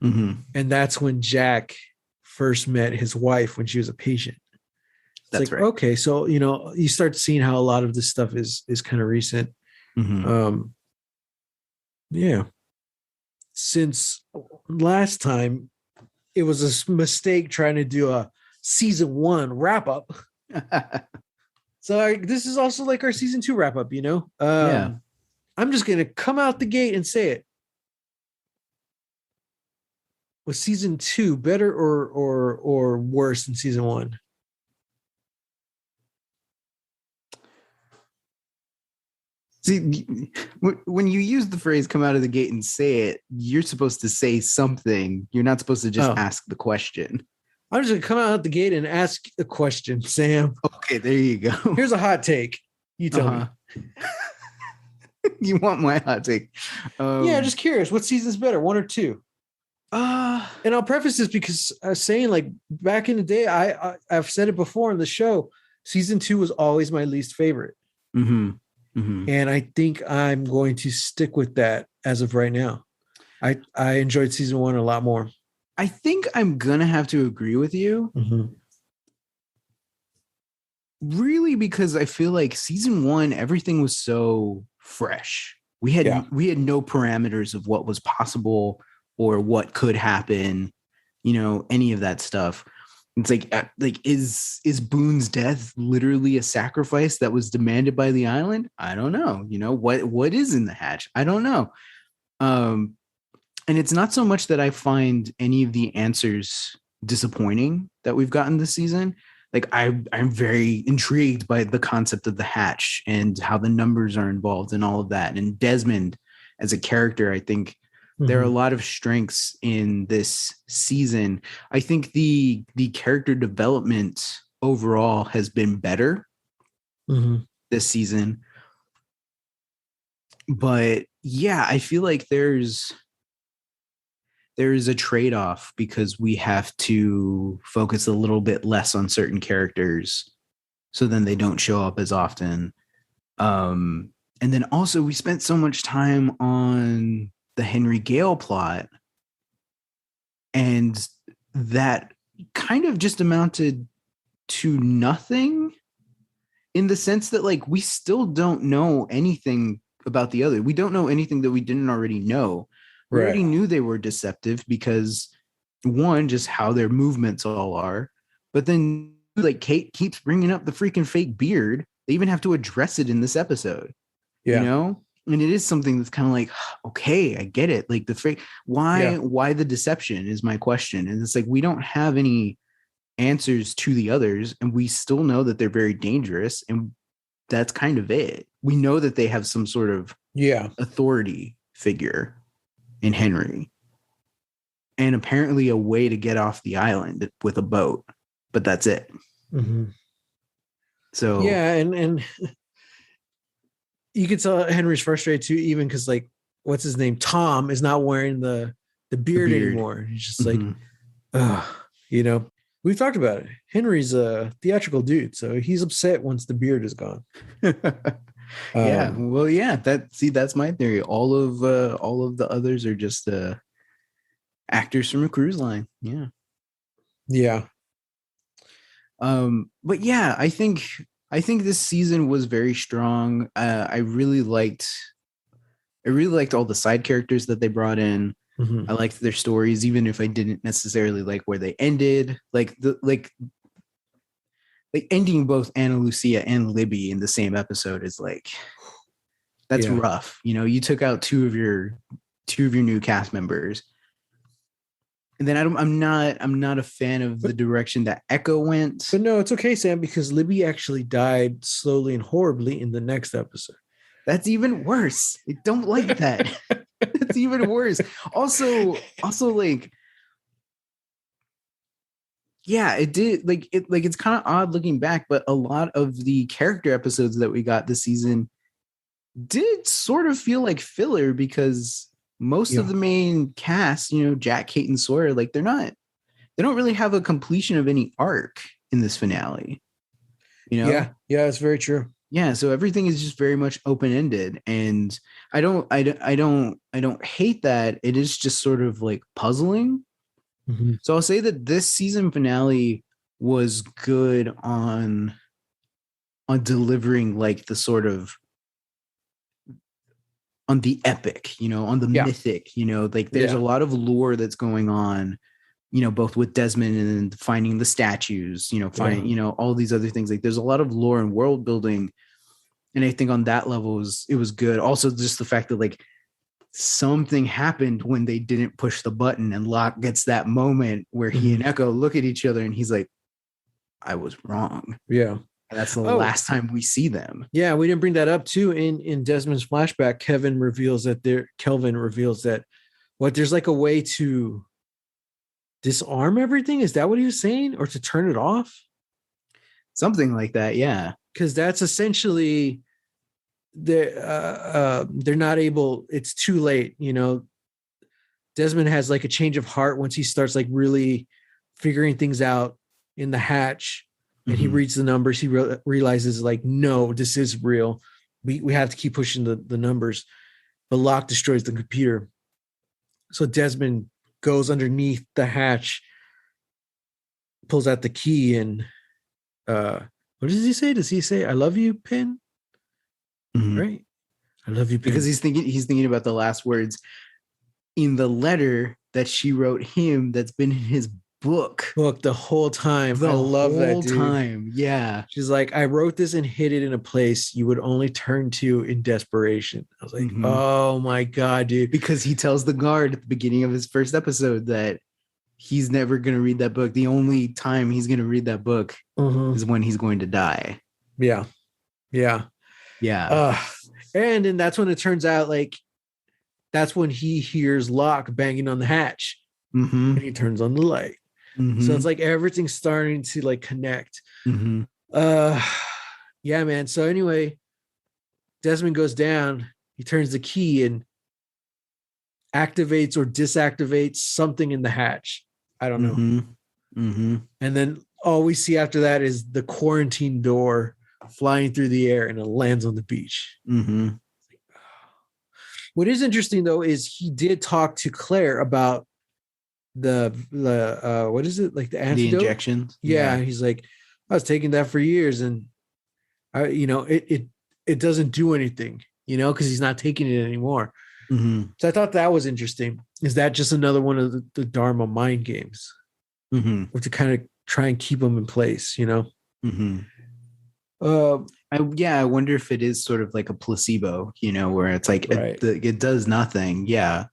Mm-hmm. And that's when Jack first met his wife when she was a patient. It's right. Okay, so you start seeing how a lot of this stuff is kind of recent. Mm-hmm. Yeah. Since last time, it was a mistake trying to do a season 1 wrap up. So this is also like our season 2 wrap up. Yeah. I'm just gonna come out the gate and say it. Was season 2 better or worse than season 1? See, when you use the phrase "come out of the gate and say it," you're supposed to say something. You're not supposed to just ask the question. I'm just gonna come out the gate and ask a question, Sam. Okay, there you go. Here's a hot take. You tell me. You want my hot take? Yeah, just curious. What season's better, 1 or 2? And I'll preface this because I was saying, like, back in the day, I've said it before in the show. Season 2 was always my least favorite. Mm-hmm. Mm-hmm. And I think I'm going to stick with that as of right now. I enjoyed season 1 a lot more. I think I'm gonna have to agree with you. Mm-hmm. Really, because I feel like season 1, everything was so fresh. We had no parameters of what was possible or what could happen, any of that stuff. It's like is Boone's death literally a sacrifice that was demanded by the island? I don't know. What is in the hatch? I don't know. And it's not so much that I find any of the answers disappointing that we've gotten this season. Like I'm very intrigued by the concept of the hatch and how the numbers are involved and all of that. And Desmond as a character, I think there are a lot of strengths in this season. I think the character development overall has been better this season. But yeah, I feel like there is a trade-off because we have to focus a little bit less on certain characters so then they don't show up as often. And then also we spent so much time on the Henry Gale plot, and that kind of just amounted to nothing in the sense that, like, we still don't know anything about the other. We don't know anything that we didn't already know. We already knew they were deceptive because, one, just how their movements all are, but then like Kate keeps bringing up the freaking fake beard. They even have to address it in this episode. And it is something that's kind of like, okay, I get it. Like the fake, why the deception is my question. And it's like, we don't have any answers to the others, and we still know that they're very dangerous, and that's kind of it. We know that they have some sort of authority figure in Henry, and apparently a way to get off the island with a boat, but that's it. So and you can tell Henry's frustrated too, even because, like, what's his name, Tom, is not wearing the beard anymore. He's just like, we've talked about it. Henry's a theatrical dude, so he's upset once the beard is gone. That's my theory. All of the others are just actors from a cruise line. But yeah, I think this season was very strong. I really liked I really liked all the side characters that they brought in. Mhm. I liked their stories, even if I didn't necessarily like where they ended. Like ending both Ana Lucia and Libby in the same episode is like, that's Yeah. rough. You know, you took out two of your new cast members. And then I'm not a fan of the direction that Echo went. But no, it's okay, Sam, because Libby actually died slowly and horribly in the next episode. That's even worse. I don't like that. It's even worse. Also, like, yeah, it did it's kind of odd looking back, but a lot of the character episodes that we got this season did sort of feel like filler because most of the main cast, you know, Jack, Kate, and Sawyer, like they don't really have a completion of any arc in this finale. You know? Yeah, it's very true. Yeah, so everything is just very much open-ended, and I don't hate that. It is just sort of like puzzling. Mm-hmm. So I'll say that this season finale was good on delivering like the sort of on the epic, you know, on the mythic, you know, like there's a lot of lore that's going on, you know, both with Desmond and finding the statues, you know, finding, you know, all these other things. Like there's a lot of lore and world building. And I think on that level it was good. Also, just the fact that like something happened when they didn't push the button, and Locke gets that moment where he and Echo look at each other and he's like, I was wrong. Yeah. And that's the last time we see them. Yeah, we didn't bring that up too. In Desmond's flashback, Kelvin reveals that there's like a way to disarm everything. Is that what he was saying? Or to turn it off? Something like that, yeah. Because that's essentially they're not able, it's too late, you know. Desmond has like a change of heart once he starts like really figuring things out in the hatch. And he reads the numbers, he realizes like, no, this is real. We have to keep pushing the numbers. But Locke destroys the computer. So Desmond goes underneath the hatch, pulls out the key, and what does he say? Does he say, I love you, Pin? Right? I love you, Pin. Because he's thinking about the last words in the letter that she wrote him that's been in his book the whole time. I love that, dude. Time. Yeah. She's like, I wrote this and hid it in a place you would only turn to in desperation. I was like, oh my God, dude. Because he tells the guard at the beginning of his first episode that he's never going to read that book. The only time he's going to read that book is when he's going to die. Yeah. And then that's when it turns out like that's when he hears Locke banging on the hatch and he turns on the light. So it's like everything's starting to like connect. Yeah, man. So anyway, Desmond goes down, he turns the key and activates or disactivates something in the hatch. I don't know. And then all we see after that is the quarantine door flying through the air and it lands on the beach. What is interesting though is he did talk to Claire about the what is it, like the antidote? The injections. Yeah, he's like, I was taking that for years and I, you know, it doesn't do anything, you know, because he's not taking it anymore. So I thought that was interesting. Is that just another one of the Dharma mind games? Or to kind of try and keep them in place, you know? I wonder if it is sort of like a placebo, you know, where it's like it does nothing. Yeah.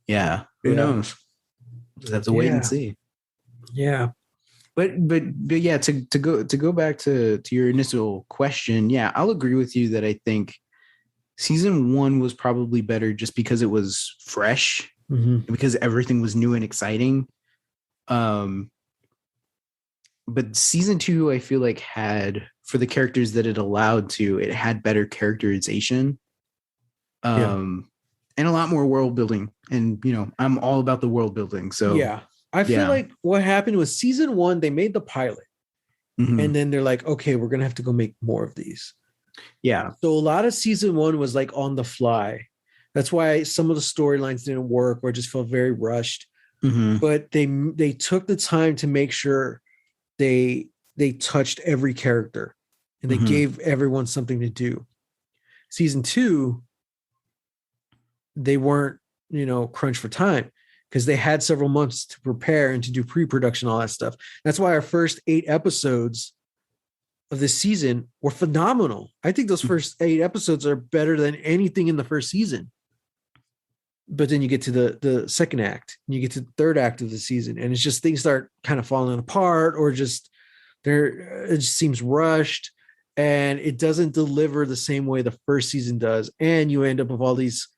Who knows? We'll have to wait and see. Yeah. But yeah, to go back to your initial question, yeah, I'll agree with you that I think season 1 was probably better just because it was fresh, because everything was new and exciting. But season 2, I feel like had, for the characters that it allowed to, it had better characterization, and a lot more world building. And you know, I'm all about the world building. So yeah, I feel like what happened was season 1, they made the pilot, and then they're like, okay, we're gonna have to go make more of these. Yeah. So a lot of season 1 was like on the fly. That's why some of the storylines didn't work or just felt very rushed. But they took the time to make sure they touched every character and they gave everyone something to do. Season 2, they weren't, crunched for time because they had several months to prepare and to do pre-production, all that stuff. That's why our first 8 episodes of this season were phenomenal. I think those first 8 episodes are better than anything in the first season. But then you get to the second act, and you get to the third act of the season, and it's just things start kind of falling apart, or just it just seems rushed, and it doesn't deliver the same way the first season does, and you end up with all these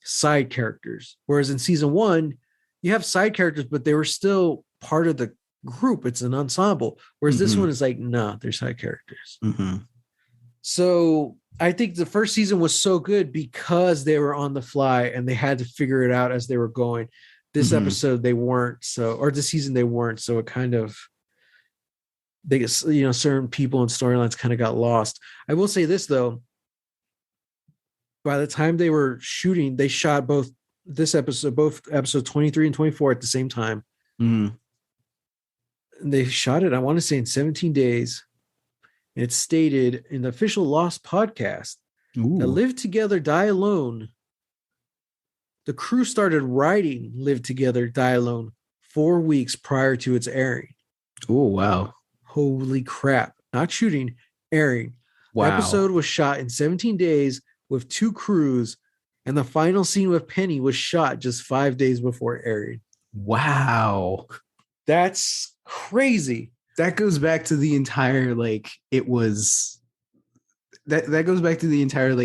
side characters. Whereas in season 1, you have side characters, but they were still part of the group. It's an ensemble. Whereas this one is like, no, they're side characters. So I think the first season was so good because they were on the fly and they had to figure it out as they were going. This episode, they weren't so, or this season, they weren't. So it kind of, certain people and storylines kind of got lost. I will say this though, by the time they were shooting, they shot both episode 23 and 24 at the same time. They shot it, I want to say, in 17 days. It's stated in the official Lost podcast that Live Together, Die Alone, the crew started writing Live Together, Die Alone 4 weeks prior to its airing. Oh, wow. Holy crap. Not shooting, airing. Wow. The episode was shot in 17 days with 2 crews, and the final scene with Penny was shot just 5 days before airing. Wow. That's crazy. That goes back to the entire, it was that goes back to the entire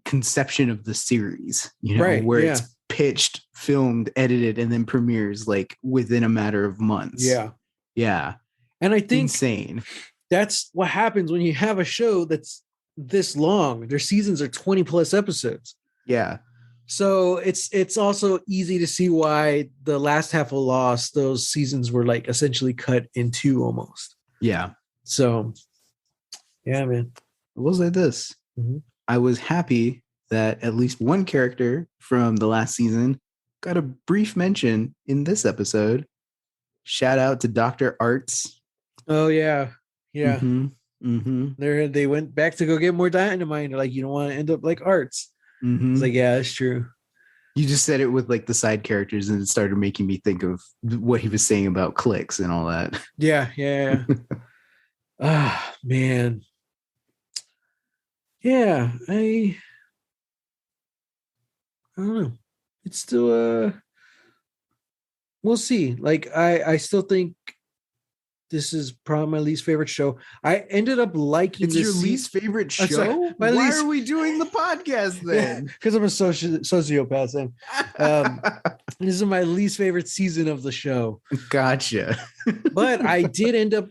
conception of the series, right, where it's pitched, filmed, edited, and then premieres within a matter of months. Yeah. And I think insane. That's what happens when you have a show that's this long. Their seasons are 20 plus episodes. Yeah. So it's also easy to see why the last half of Lost, those seasons were essentially cut in 2 almost. Yeah. So, yeah, man. I will say this. I was happy that at least one character from the last season got a brief mention in this episode. Shout out to Dr. Arts. Oh, yeah. Yeah. They went back to go get more dynamite. They're like, you don't want to end up like Arts. It's like, yeah, that's true. You just said it with the side characters, and it started making me think of what he was saying about clicks and all that. Yeah. Man. Yeah, I don't know. It's still we'll see. I still think this is probably my least favorite show. I ended up liking it's your least favorite show. Sorry, Why are we doing the podcast then? Because I'm a sociopath. This is my least favorite season of the show. Gotcha. But I did end up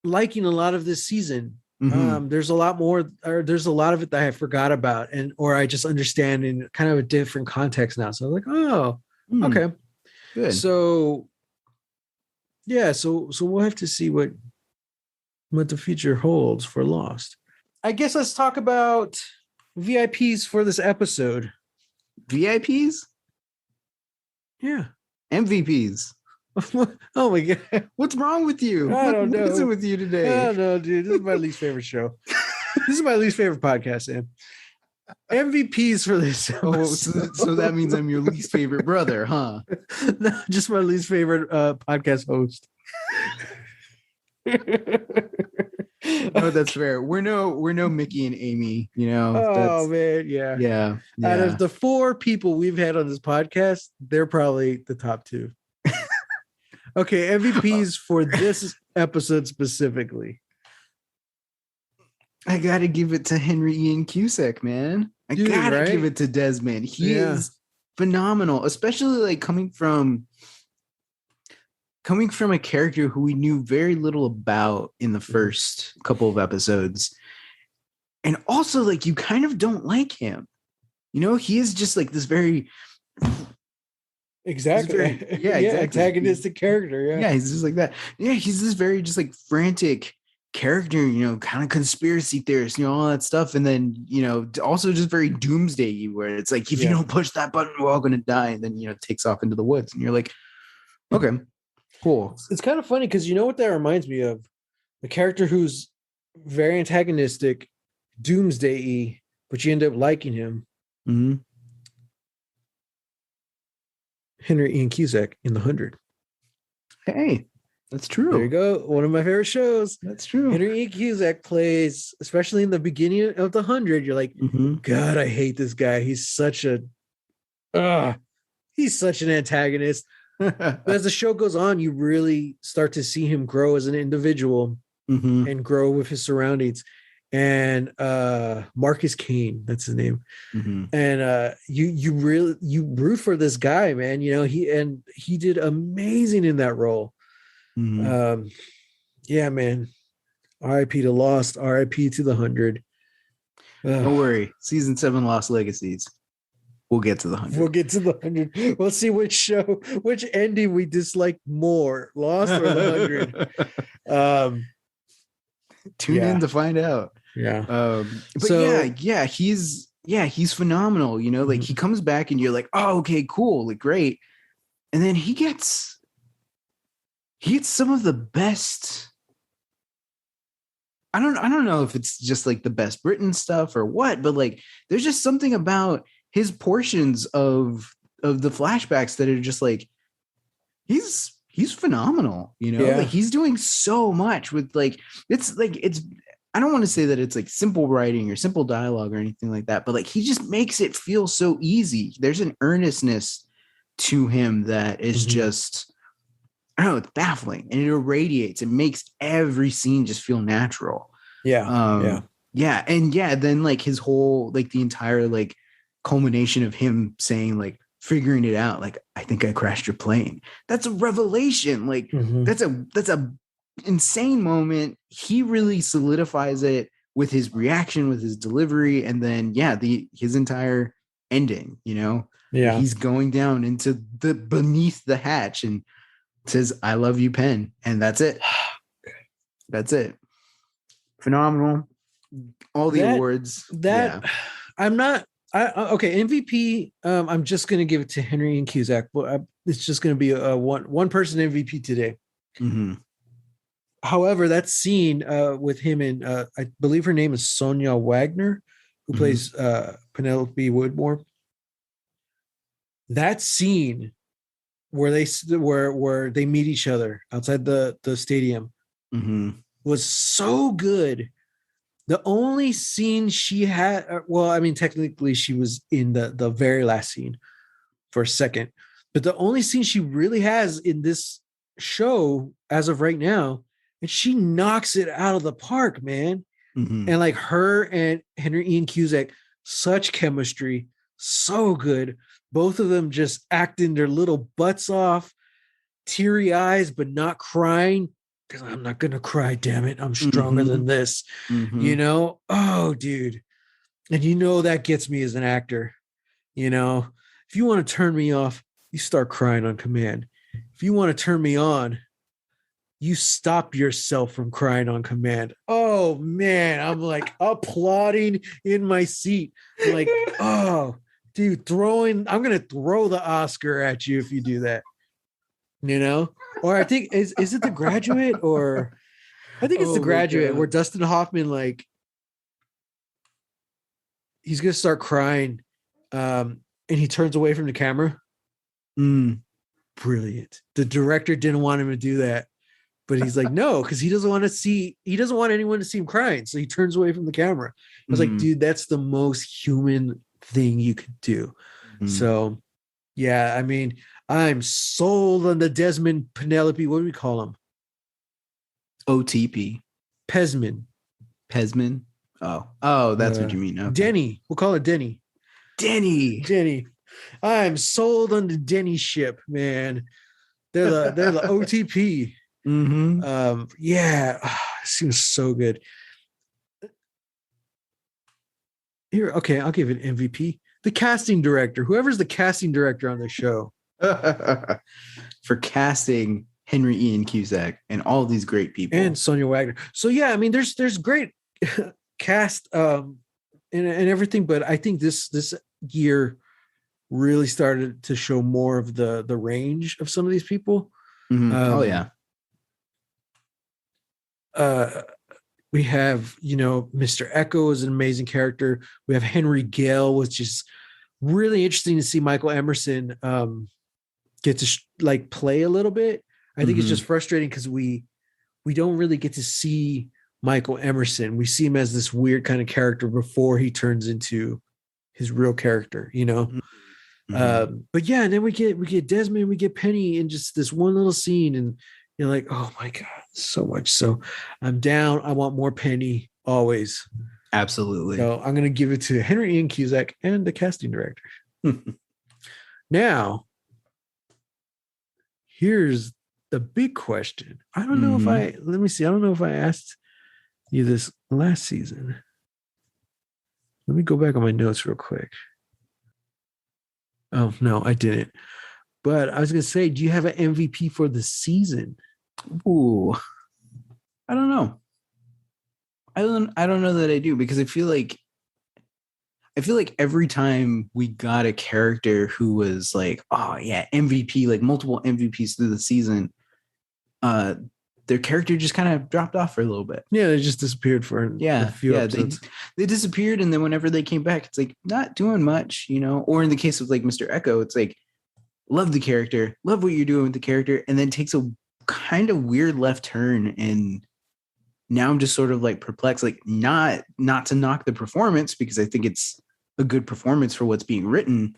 liking a lot of this season. There's a lot more, or there's a lot of it that I forgot about, or I just understand in kind of a different context now. So I'm like, oh, okay, good. So yeah, so we'll have to see what the future holds for Lost. I guess let's talk about VIPs for this episode. VIPs? Yeah. MVPs. Oh my God. What's wrong with you? I don't know. What is it with you today? I don't know, dude. This is my least favorite show. This is my least favorite podcast, Sam. MVPs for this. Oh, so that means I'm your least favorite brother, huh? No, just my least favorite podcast host. No, that's fair. We're no Mickey and Amy, Oh man, yeah. Out of the 4 people we've had on this podcast, they're probably the top 2. Okay, MVPs for this episode specifically. I gotta give it to Henry Ian Cusack, man. I gotta give it to Desmond. He is phenomenal, especially coming from a character who we knew very little about in the first couple of episodes. And also, you kind of don't like him. He is just this very... Exactly. Exactly. Antagonistic character. Yeah, he's just like that. Yeah, he's this very just frantic character, kind of conspiracy theorist, all that stuff. And then, also just very doomsday-y, where it's if you don't push that button, we're all going to die. And then, takes off into the woods. And you're like, okay, cool. It's kind of funny because you know what that reminds me of? The character who's very antagonistic, doomsday-y, but you end up liking him. Henry Ian Cusack in The 100. Hey, that's true. There you go. One of my favorite shows. That's true. Henry Ian Cusack plays, especially in the beginning of The 100. You're like, God, I hate this guy. He's such an antagonist. But as the show goes on, you really start to see him grow as an individual and grow with his surroundings. And Marcus Kane, that's his name. And you root for this guy, man. You know, he did amazing in that role. Yeah, man. R.I.P. to Lost, R.I.P. to The 100. Don't worry. Season 7 Lost Legacies. We'll get to The 100. We'll get to The 100. We'll see which ending we dislike more, Lost or The 100. Tune in to find out. Yeah. But so, he's phenomenal. You know, like he comes back and you're like, oh, okay, cool, like great. And then he gets some of the best. I don't know if it's just like the best Britain stuff or what, but like there's just something about his portions of the flashbacks that are just like he's phenomenal, you know. Like he's doing so much with like it's I don't want to say that it's like simple writing or simple dialogue or anything like that, but like he just makes it feel so easy. There's an earnestness to him that is just, I don't know, it's baffling, and it irradiates. It makes every scene just feel natural. And then like his whole, like the entire like culmination of him saying like figuring it out, like I think I crashed your plane. That's a revelation. Like that's a insane moment. He really solidifies it with his reaction, with his delivery, and then his entire ending. You know, he's going down into the beneath the hatch and says, I love you, Penn. And that's it. That's it. Phenomenal. All the awards. Okay, MVP. I'm just going to give it to Henry and Cusack. Well, it's just going to be a one person MVP today. However, that scene with him and I believe her name is Sonia Wagner, who plays Penelope Woodmore. That scene where they meet each other outside the stadium was so good. The only scene she had, well, I mean, technically she was in the very last scene for a second, but the only scene she really has in this show as of right now, and she knocks it out of the park, man. And like her and Henry Ian Cusack, such chemistry, so good. Both of them just acting their little butts off, teary eyes, but not crying. Because I'm not going to cry, damn it. I'm stronger than this, you know? Oh, dude. And you know that gets me as an actor. You know, if you want to turn me off, you start crying on command. If you want to turn me on, you stop yourself from crying on command. Oh, man. I'm like applauding in my seat. Like, oh, dude, I'm going to throw the Oscar at you if you do that. You know? Or I think is it The Graduate, or I think it's The Graduate, where Dustin Hoffman, like, he's gonna start crying, and he turns away from the camera. Brilliant. The director didn't want him to do that, but he's like, no, because he doesn't want anyone to see him crying, so he turns away from the camera. I was like, dude, that's the most human thing you could do. So, yeah, I mean, I'm sold on the Desmond Penelope. What do we call him? OTP. Pesman. Oh, that's what you mean. Okay. Denny. We'll call it Denny. Denny. I'm sold on the Denny ship, man. They're the OTP. It seems so good. Here, okay, I'll give it an MVP. The casting director, whoever's the casting director on the show. For casting Henry Ian Cusack and all these great people. And Sonia Wagner. So yeah, I mean, there's great cast and everything, but I think this year really started to show more of the range of some of these people. We have, you know, Mr. Echo is an amazing character. We have Henry Gale, which is really interesting to see Michael Emerson get get to like play a little bit. I think it's Mhm. just frustrating because we don't really get to see Michael Emerson. We see him as this weird kind of character before he turns into his real character, you know. Mhm. But yeah, and then we get Desmond, we get Penny in just this one little scene, and you're like, oh my god, so much. So I'm down. I want more Penny always. Absolutely. So I'm gonna give it to Henry Ian Cusack and the casting director. Now, here's the big question. I don't know if Mhm. let me see. I don't know if I asked you this last season. Let me go back on my notes real quick. Oh no, I didn't. But I was gonna say, do you have an MVP for the season? Ooh, I don't know. I don't know that I do, because I feel like every time we got a character who was like, oh yeah, MVP, like multiple MVPs through the season, uh, their character just kind of dropped off for a little bit. Yeah, they just disappeared for a few episodes. They disappeared, and then whenever they came back, it's like not doing much, you know. Or in the case of like Mr. Echo, it's like love the character, love what you're doing with the character, and then takes a kind of weird left turn, and now I'm just sort of like perplexed. Like not to knock the performance, because I think it's a good performance for what's being written.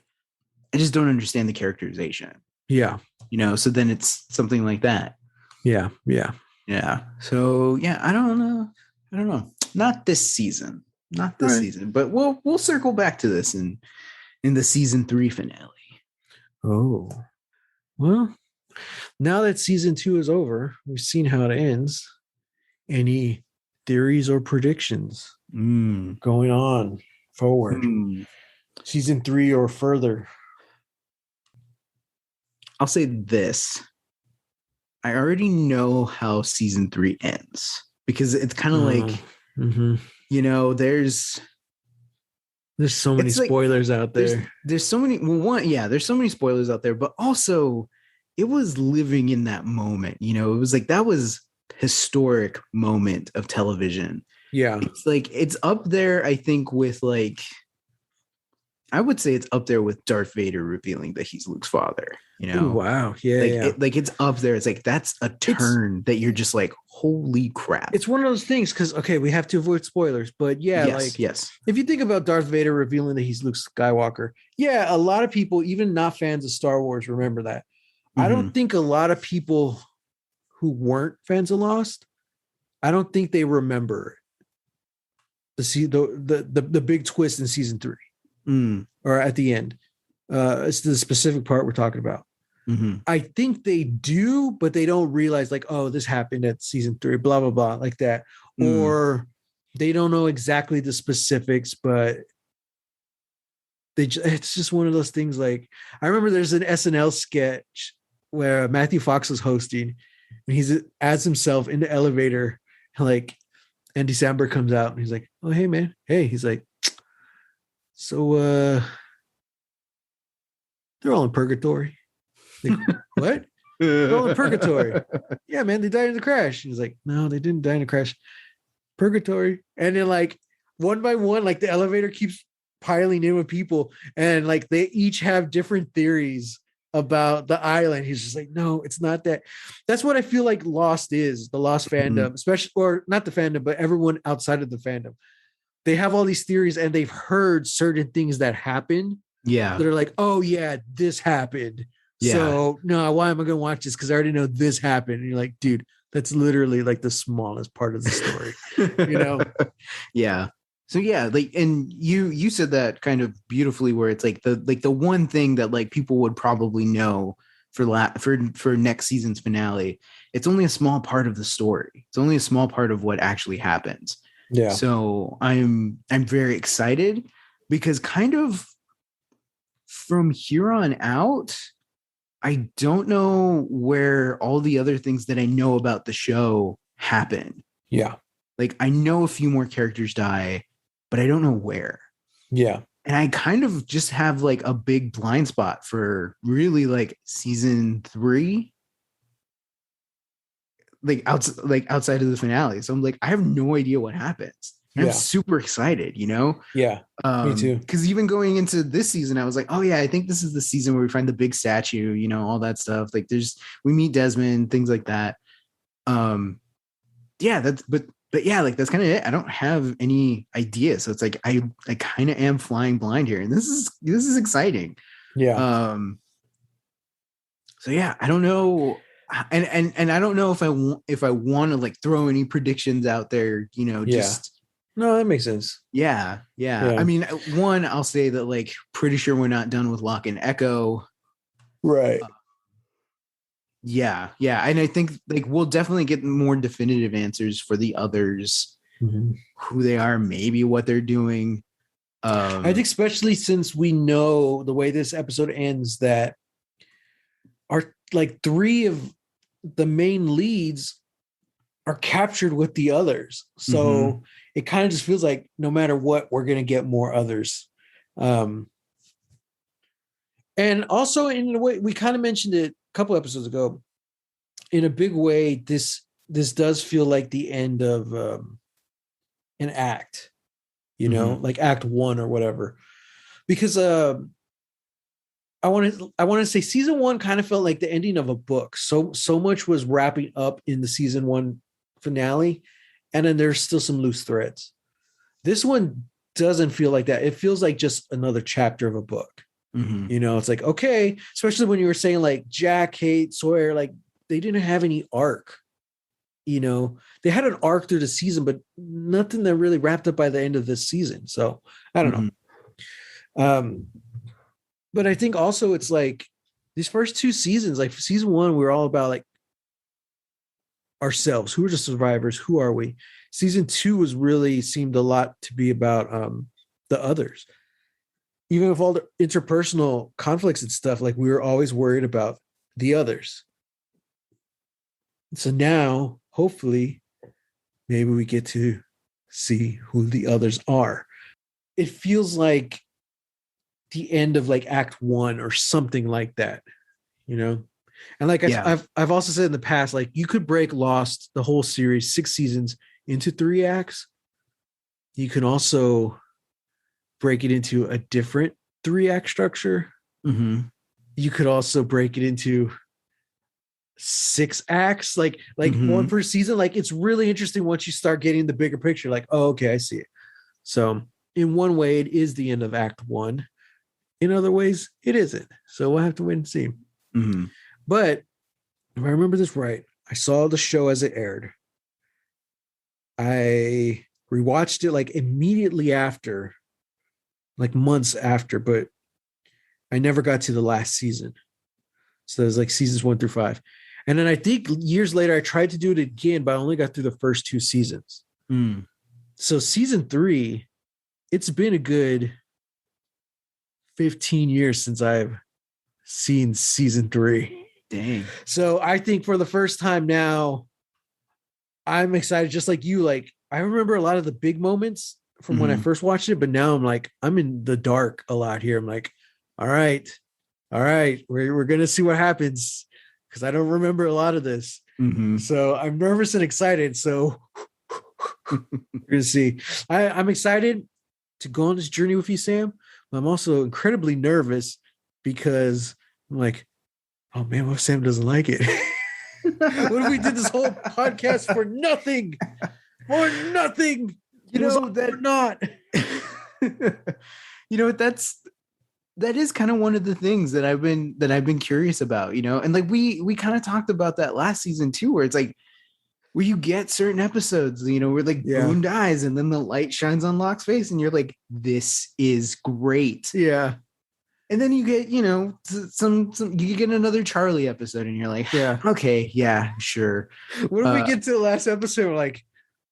I just don't understand the characterization. Yeah. You know, so then it's something like that. Yeah. Yeah. Yeah. So yeah, I don't know. Not this season. Not this season. But we'll circle back to this in the season 3 finale. Oh. Well, now that season 2 is over, we've seen how it ends. Any theories or predictions going on forward? Season 3 or further? I'll say this. I already know how season 3 ends, because it's kind of like, you know, there's so many spoilers out there. There's so many. Well, there's so many spoilers out there, but also it was living in that moment. You know, it was like that was historic moment of television. Yeah, it's like it's up there. I think with like, I would say it's up there with Darth Vader revealing that he's Luke's father. You know, ooh, wow, yeah, it's up there. It's like that's a turn that you're just like, holy crap. It's one of those things, because okay, we have to avoid spoilers, but yeah, yes. If you think about Darth Vader revealing that he's Luke Skywalker, yeah, a lot of people, even not fans of Star Wars, remember that. I don't think a lot of people who weren't fans of Lost, I don't think they remember the big twist in season 3 or at the end. It's the specific part we're talking about. I think they do, but they don't realize like, oh, this happened at season 3, blah, blah, blah, like that. Or they don't know exactly the specifics, but it's just one of those things. Like, I remember there's an SNL sketch where Matthew Fox was hosting, and he adds himself in the elevator, like Andy Samberg comes out and he's like, oh, hey man. Hey, he's like, so they're all in purgatory. Like, what? They're all in purgatory. Yeah, man, they died in the crash. He's like, no, they didn't die in the crash. Purgatory. And then like one by one, like the elevator keeps piling in with people, and like they each have different theories about the island. He's just like, no, it's not that. That's what I feel like Lost is, the Lost fandom, especially, or not the fandom, but everyone outside of the fandom. They have all these theories, and they've heard certain things that happen. Yeah. They're like, oh yeah, this happened. Yeah. So no, why am I going to watch this? Because I already know this happened. And you're like, dude, that's literally like the smallest part of the story, you know? Yeah. So yeah, like, and you said that kind of beautifully, where it's like the one thing that like people would probably know for next season's finale. It's only a small part of the story. It's only a small part of what actually happens. Yeah. So I'm very excited, because kind of from here on out, I don't know where all the other things that I know about the show happen. Yeah. Like, I know a few more characters die, but I don't know where. Yeah. And I kind of just have like a big blind spot for really like season 3. Like outside of the finale. So I'm like, I have no idea what happens. I'm Yeah. super excited, you know? Yeah. Me too. Because even going into this season, I was like, oh yeah, I think this is the season where we find the big statue, you know, all that stuff. Like we meet Desmond, things like that. Yeah, but yeah, like that's kind of it. I don't have any idea. So it's like I kind of am flying blind here. And this is exciting. Yeah. So yeah, I don't know. And I don't know if I want to like throw any predictions out there, you know, Yeah. just No, that makes sense. yeah. I mean, one, I'll say that like pretty sure we're not done with Lock and Echo. Right. Yeah. And I think like we'll definitely get more definitive answers for the others, who they are, maybe what they're doing. I think especially since we know the way this episode ends that are like three of the main leads are captured with the others. So it kind of just feels like no matter what, we're going to get more others. And also in a way, we kind of mentioned it a couple episodes ago, in a big way, this does feel like the end of an act, you know, like act 1 or whatever, because I want to say season 1 kind of felt like the ending of a book. So much was wrapping up in the season 1 finale, and then there's still some loose threads. This one doesn't feel like that. It feels like just another chapter of a book. You know, it's like, okay, especially when you were saying like Jack, Kate, Sawyer, like they didn't have any arc. You know, they had an arc through the season, but nothing that really wrapped up by the end of this season. So I don't know. But I think also it's like these first 2 seasons, like season 1, we were all about like ourselves. Who are the survivors? Who are we? Season 2 was really seemed a lot to be about the others. Even with all the interpersonal conflicts and stuff, like we were always worried about the others. So now, hopefully, maybe we get to see who the others are. It feels like the end of like act 1 or something like that, you know? And like I've also said in the past, like you could break Lost, the whole series, 6 seasons, into 3 acts. You can also break it into a different 3-act structure. You could also break it into 6 acts, like one per season. Like it's really interesting once you start getting the bigger picture. Like, oh, okay, I see it. So in one way, it is the end of act 1. In other ways, it isn't. So we'll have to wait and see. But if I remember this right, I saw the show as it aired. I rewatched it like immediately after, like months after, but I never got to the last season. So there's like seasons 1 through 5. And then I think years later, I tried to do it again, but I only got through the first 2 seasons. So season 3, it's been a good 15 years since I've seen season 3. Dang. So I think for the first time now, I'm excited, just like you. Like I remember a lot of the big moments from when I first watched it, but now I'm like, I'm in the dark a lot here. I'm like, all right, we're gonna see what happens, because I don't remember a lot of this. So I'm nervous and excited. So we're gonna see. I'm excited to go on this journey with you, Sam. But I'm also incredibly nervous because I'm like, oh man, what if Sam doesn't like it? What if we did this whole podcast for nothing? For nothing. You know that not. You know, that is kind of one of the things that I've been curious about, you know, and like we kind of talked about that last season too, where it's like where you get certain episodes, you know, where like Boone dies and then the light shines on Locke's face and you're like, this is great. Yeah. And then you get, you know, some you get another Charlie episode and you're like, yeah, okay, yeah, sure. What if we get to the last episode, we're like,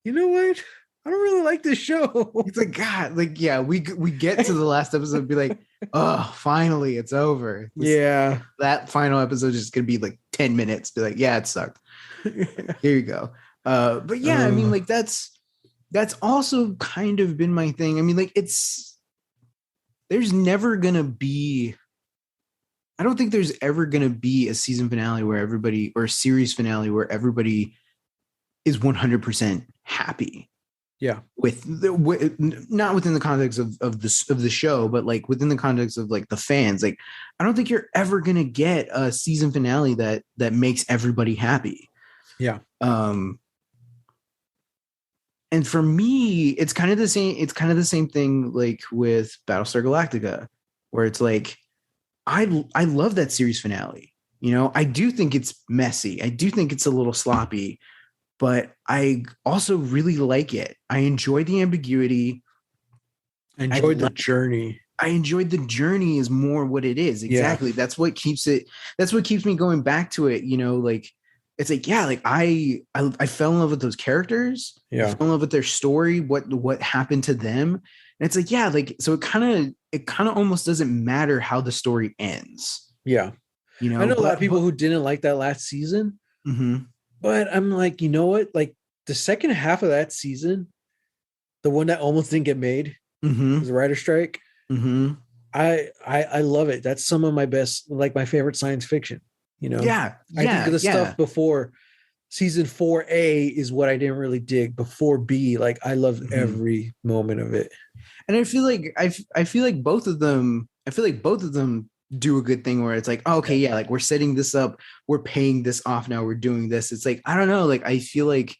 you know what? I don't really like this show. It's like, God, like, yeah, we get to the last episode and be like, oh, finally, it's over. That final episode is just gonna be like 10 minutes. Be like, yeah, it sucked. Here you go. But yeah, I mean, like that's also kind of been my thing. I mean, like there's never gonna be. I don't think there's ever gonna be a season finale where everybody, or a series finale where everybody is 100% happy. Yeah. Not within the context of the show, but like within the context of like the fans. Like, I don't think you're ever gonna get a season finale that makes everybody happy. Yeah. And for me, it's kind of the same. It's kind of the same thing like with Battlestar Galactica, where it's like I love that series finale. You know, I do think it's messy. I do think it's a little sloppy, but I also really like it. I enjoy the ambiguity. I enjoyed the journey. I enjoyed the journey is more what it is. Exactly. Yeah. That's what keeps me going back to it. You know, like it's like, yeah, like I fell in love with those characters. Yeah. I fell in love with their story, what happened to them. And it's like, yeah, like, so it kind of almost doesn't matter how the story ends. Yeah. You know, I know a lot of people who didn't like that last season, but I'm like, you know what? Like the second half of that season, the one that almost didn't get made was the writer strike. I love it. That's some of my best, like my favorite science fiction. You know, I think of the stuff before season 4A is what I didn't really dig. Before B, like I loved every moment of it. And I feel like I feel like both of them do a good thing where it's like, oh, okay, yeah, like we're setting this up, we're paying this off now, we're doing this. It's like, I don't know, like I feel like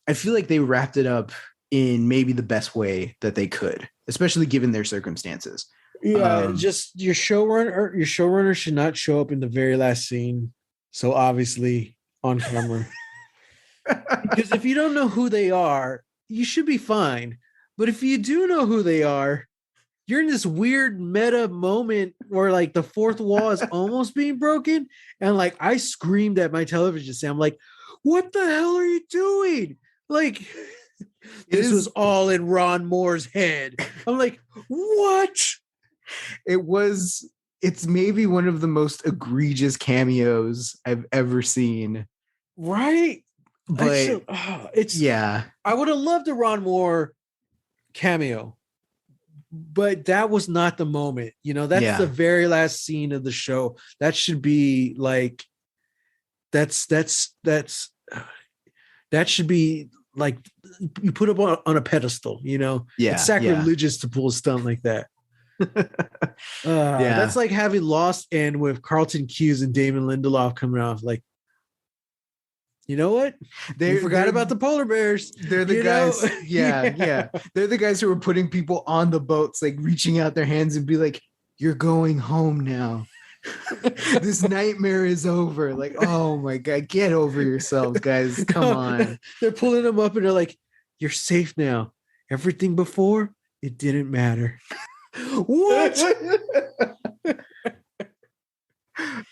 they wrapped it up in maybe the best way that they could, especially given their circumstances. Yeah, just your showrunner should not show up in the very last scene. So obviously on camera. Because if you don't know who they are, you should be fine. But if you do know who they are, you're in this weird meta moment where like the fourth wall is almost being broken. And like I screamed at my television set. I'm like, what the hell are you doing? Like this was all in Ron Moore's head. I'm like, what? It's maybe one of the most egregious cameos I've ever seen. Right? But I would have loved a Ron Moore cameo, but that was not the moment. You know, that's the very last scene of the show. That should be like that should be like you put up on a pedestal, you know. It's sacrilegious to pull a stunt like that. That's like having Lost end with Carlton Cuse and Damon Lindelof coming off like, you know what? They forgot about the polar bears. They're the guys. Yeah. They're the guys who were putting people on the boats, like reaching out their hands and be like, you're going home now. This nightmare is over. Like, oh my God, get over yourselves, guys. Come on. They're pulling them up and they're like, you're safe now. Everything before, it didn't matter. What?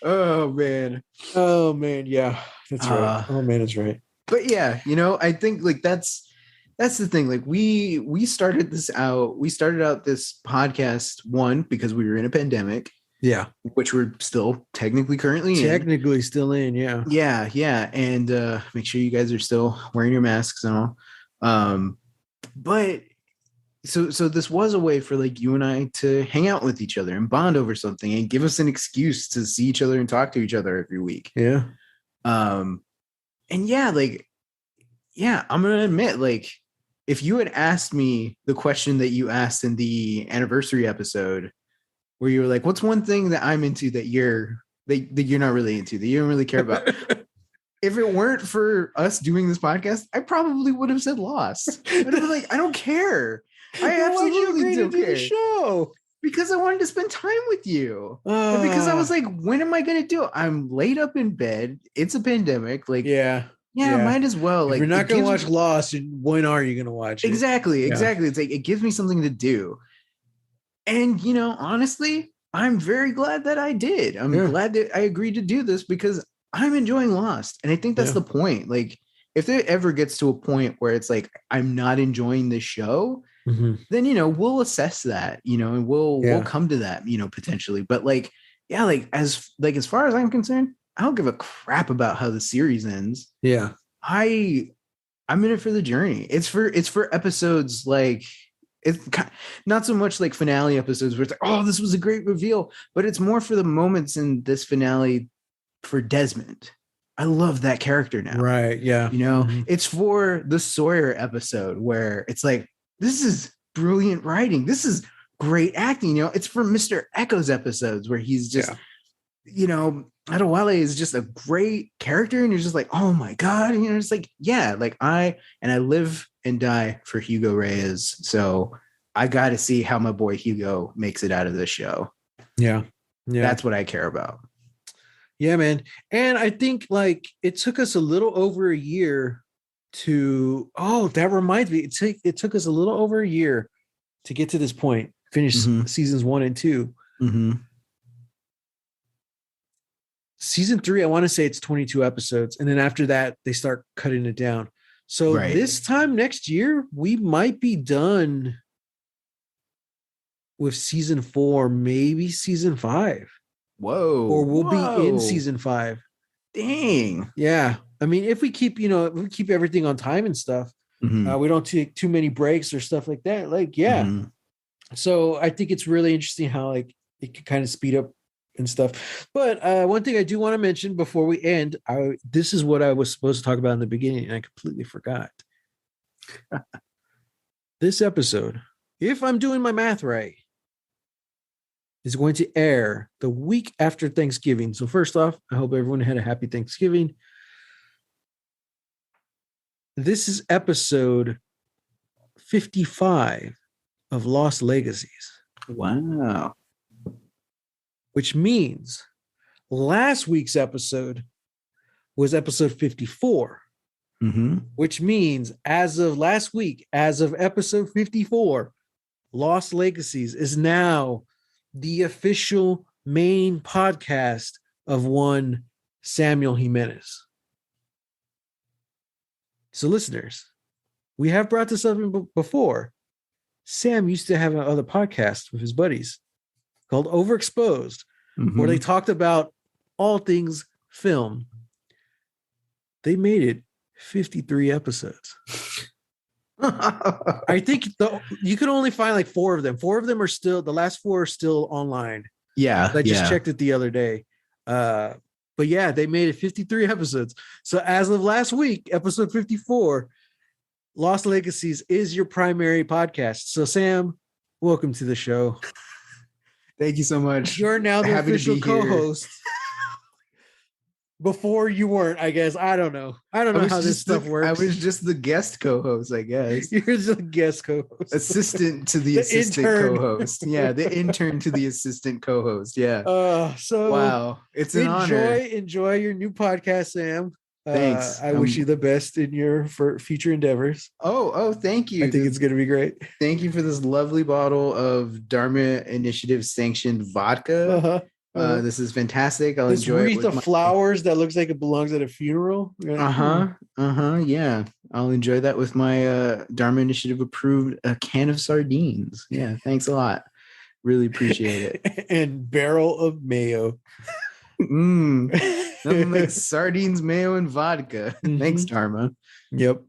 Oh man. Yeah, that's right. Oh man, that's right. But yeah, you know, I think like that's the thing. Like we started out this podcast because we were in a pandemic. Yeah. Which we're still technically still in. Yeah. Yeah. And make sure you guys are still wearing your masks and all. But so this was a way for like you and I to hang out with each other and bond over something and give us an excuse to see each other and talk to each other every week. Yeah. And I'm gonna admit, like, if you had asked me the question that you asked in the anniversary episode, where you were like, "What's one thing that I'm into that you're not really into, that you don't really care about?" If it weren't for us doing this podcast, I probably would have said Lost. I'd have been like, I don't care. I absolutely don't care. Show because I wanted to spend time with you. And because I was like, when am I going to do it? I'm laid up in bed. It's a pandemic. Like, yeah, might as well. Like, if you're not going to watch Lost, when are you going to watch it? Exactly. It's like, it gives me something to do. And, you know, honestly, I'm very glad that I did. I'm glad that I agreed to do this because I'm enjoying Lost. And I think that's the point. Like, if it ever gets to a point where it's like, I'm not enjoying this show, then, you know, we'll assess that, you know, and we'll come to that, you know, potentially. But like, yeah, like as far as I'm concerned, I don't give a crap about how the series ends. Yeah. I'm in it for the journey. It's for episodes like, it's not so much like finale episodes where it's like, oh, this was a great reveal, but it's more for the moments in this finale for Desmond. I love that character now. Right. Yeah. You know, it's for the Sawyer episode where it's like, this is brilliant writing. This is great acting. You know, it's for Mr. Echo's episodes where he's just, you know, Adewale is just a great character. And you're just like, oh my God. And, you know, it's like, yeah, like I live and die for Hugo Reyes. So I got to see how my boy Hugo makes it out of this show. Yeah. Yeah. That's what I care about. Yeah, man. And I think like it took us a little over a year to, that reminds me, it took us a little over a year to get to this point, finish seasons 1 and 2. Season 3, I want to say it's 22 episodes. And then after that, they start cutting it down. So this time next year, we might be done with season 4, maybe season 5. Whoa. Or we'll be in season 5. Dang. Yeah. I mean, if we keep, if we keep everything on time and stuff, we don't take too many breaks or stuff like that. Like, So I think it's really interesting how like it can kind of speed up and stuff. But one thing I do want to mention before we end, this is what I was supposed to talk about in the beginning, and I completely forgot. This episode, if I'm doing my math right, is going to air the week after Thanksgiving. So first off, I hope everyone had a happy Thanksgiving. This is episode 55 of Lost Legacies. Wow. Which means last week's episode was episode 54. Which means as of last week, as of episode 54, Lost Legacies is now the official main podcast of one Samuel Jimenez. So listeners, we have brought this up before. Sam used to have another podcast with his buddies called Overexposed, where they talked about all things film. They made it 53 episodes. I think you could only find like 4 of them. 4 of them are still, the last 4 are still online. Yeah. I just checked it the other day. But yeah, they made it 53 episodes. So as of last week, episode 54, Lost Legacies is your primary podcast. So Sam, welcome to the show. Thank you so much. You're now the official co-host. Before you weren't, I guess. I don't know how this stuff works. I was just the guest co-host, I guess. You're the guest co-host. Assistant to the assistant intern. co-host. Yeah, the intern to the assistant co-host. Yeah. So wow. It's an honor. Enjoy your new podcast, Sam. Thanks. I wish you the best in your future endeavors. Oh, thank you. I think it's going to be great. Thank you for this lovely bottle of Dharma Initiative sanctioned vodka. This is fantastic. I'll enjoy it. Wreath of flowers that looks like it belongs at a funeral. Yeah. I'll enjoy that with my Dharma Initiative approved can of sardines. Yeah. Thanks a lot. Really appreciate it. And barrel of mayo. Nothing like sardines, mayo, and vodka. Thanks, Dharma. Yep.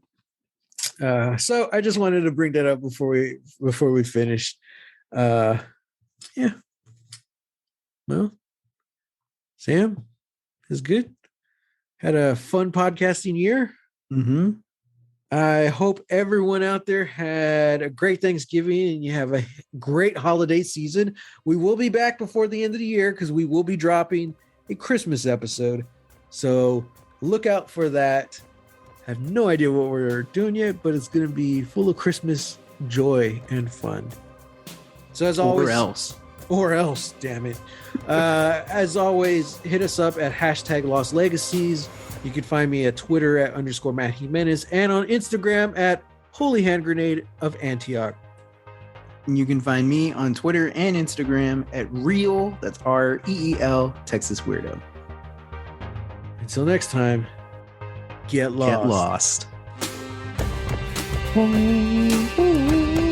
So I just wanted to bring that up before we finished. Yeah. Well, Sam is good. Had a fun podcasting year. I hope everyone out there had a great Thanksgiving and you have a great holiday season. We will be back before the end of the year because we will be dropping a Christmas episode. So look out for that. I have no idea what we're doing yet, but it's going to be full of Christmas joy and fun. So as always, or else, damn it. As always, hit us up at #Lost Legacies. You can find me at Twitter at _Matt Jimenez and on Instagram at Holy Hand Grenade of Antioch. You can find me on Twitter and Instagram at Reel, that's REEL, Texas Weirdo. Until next time, get lost. Get lost.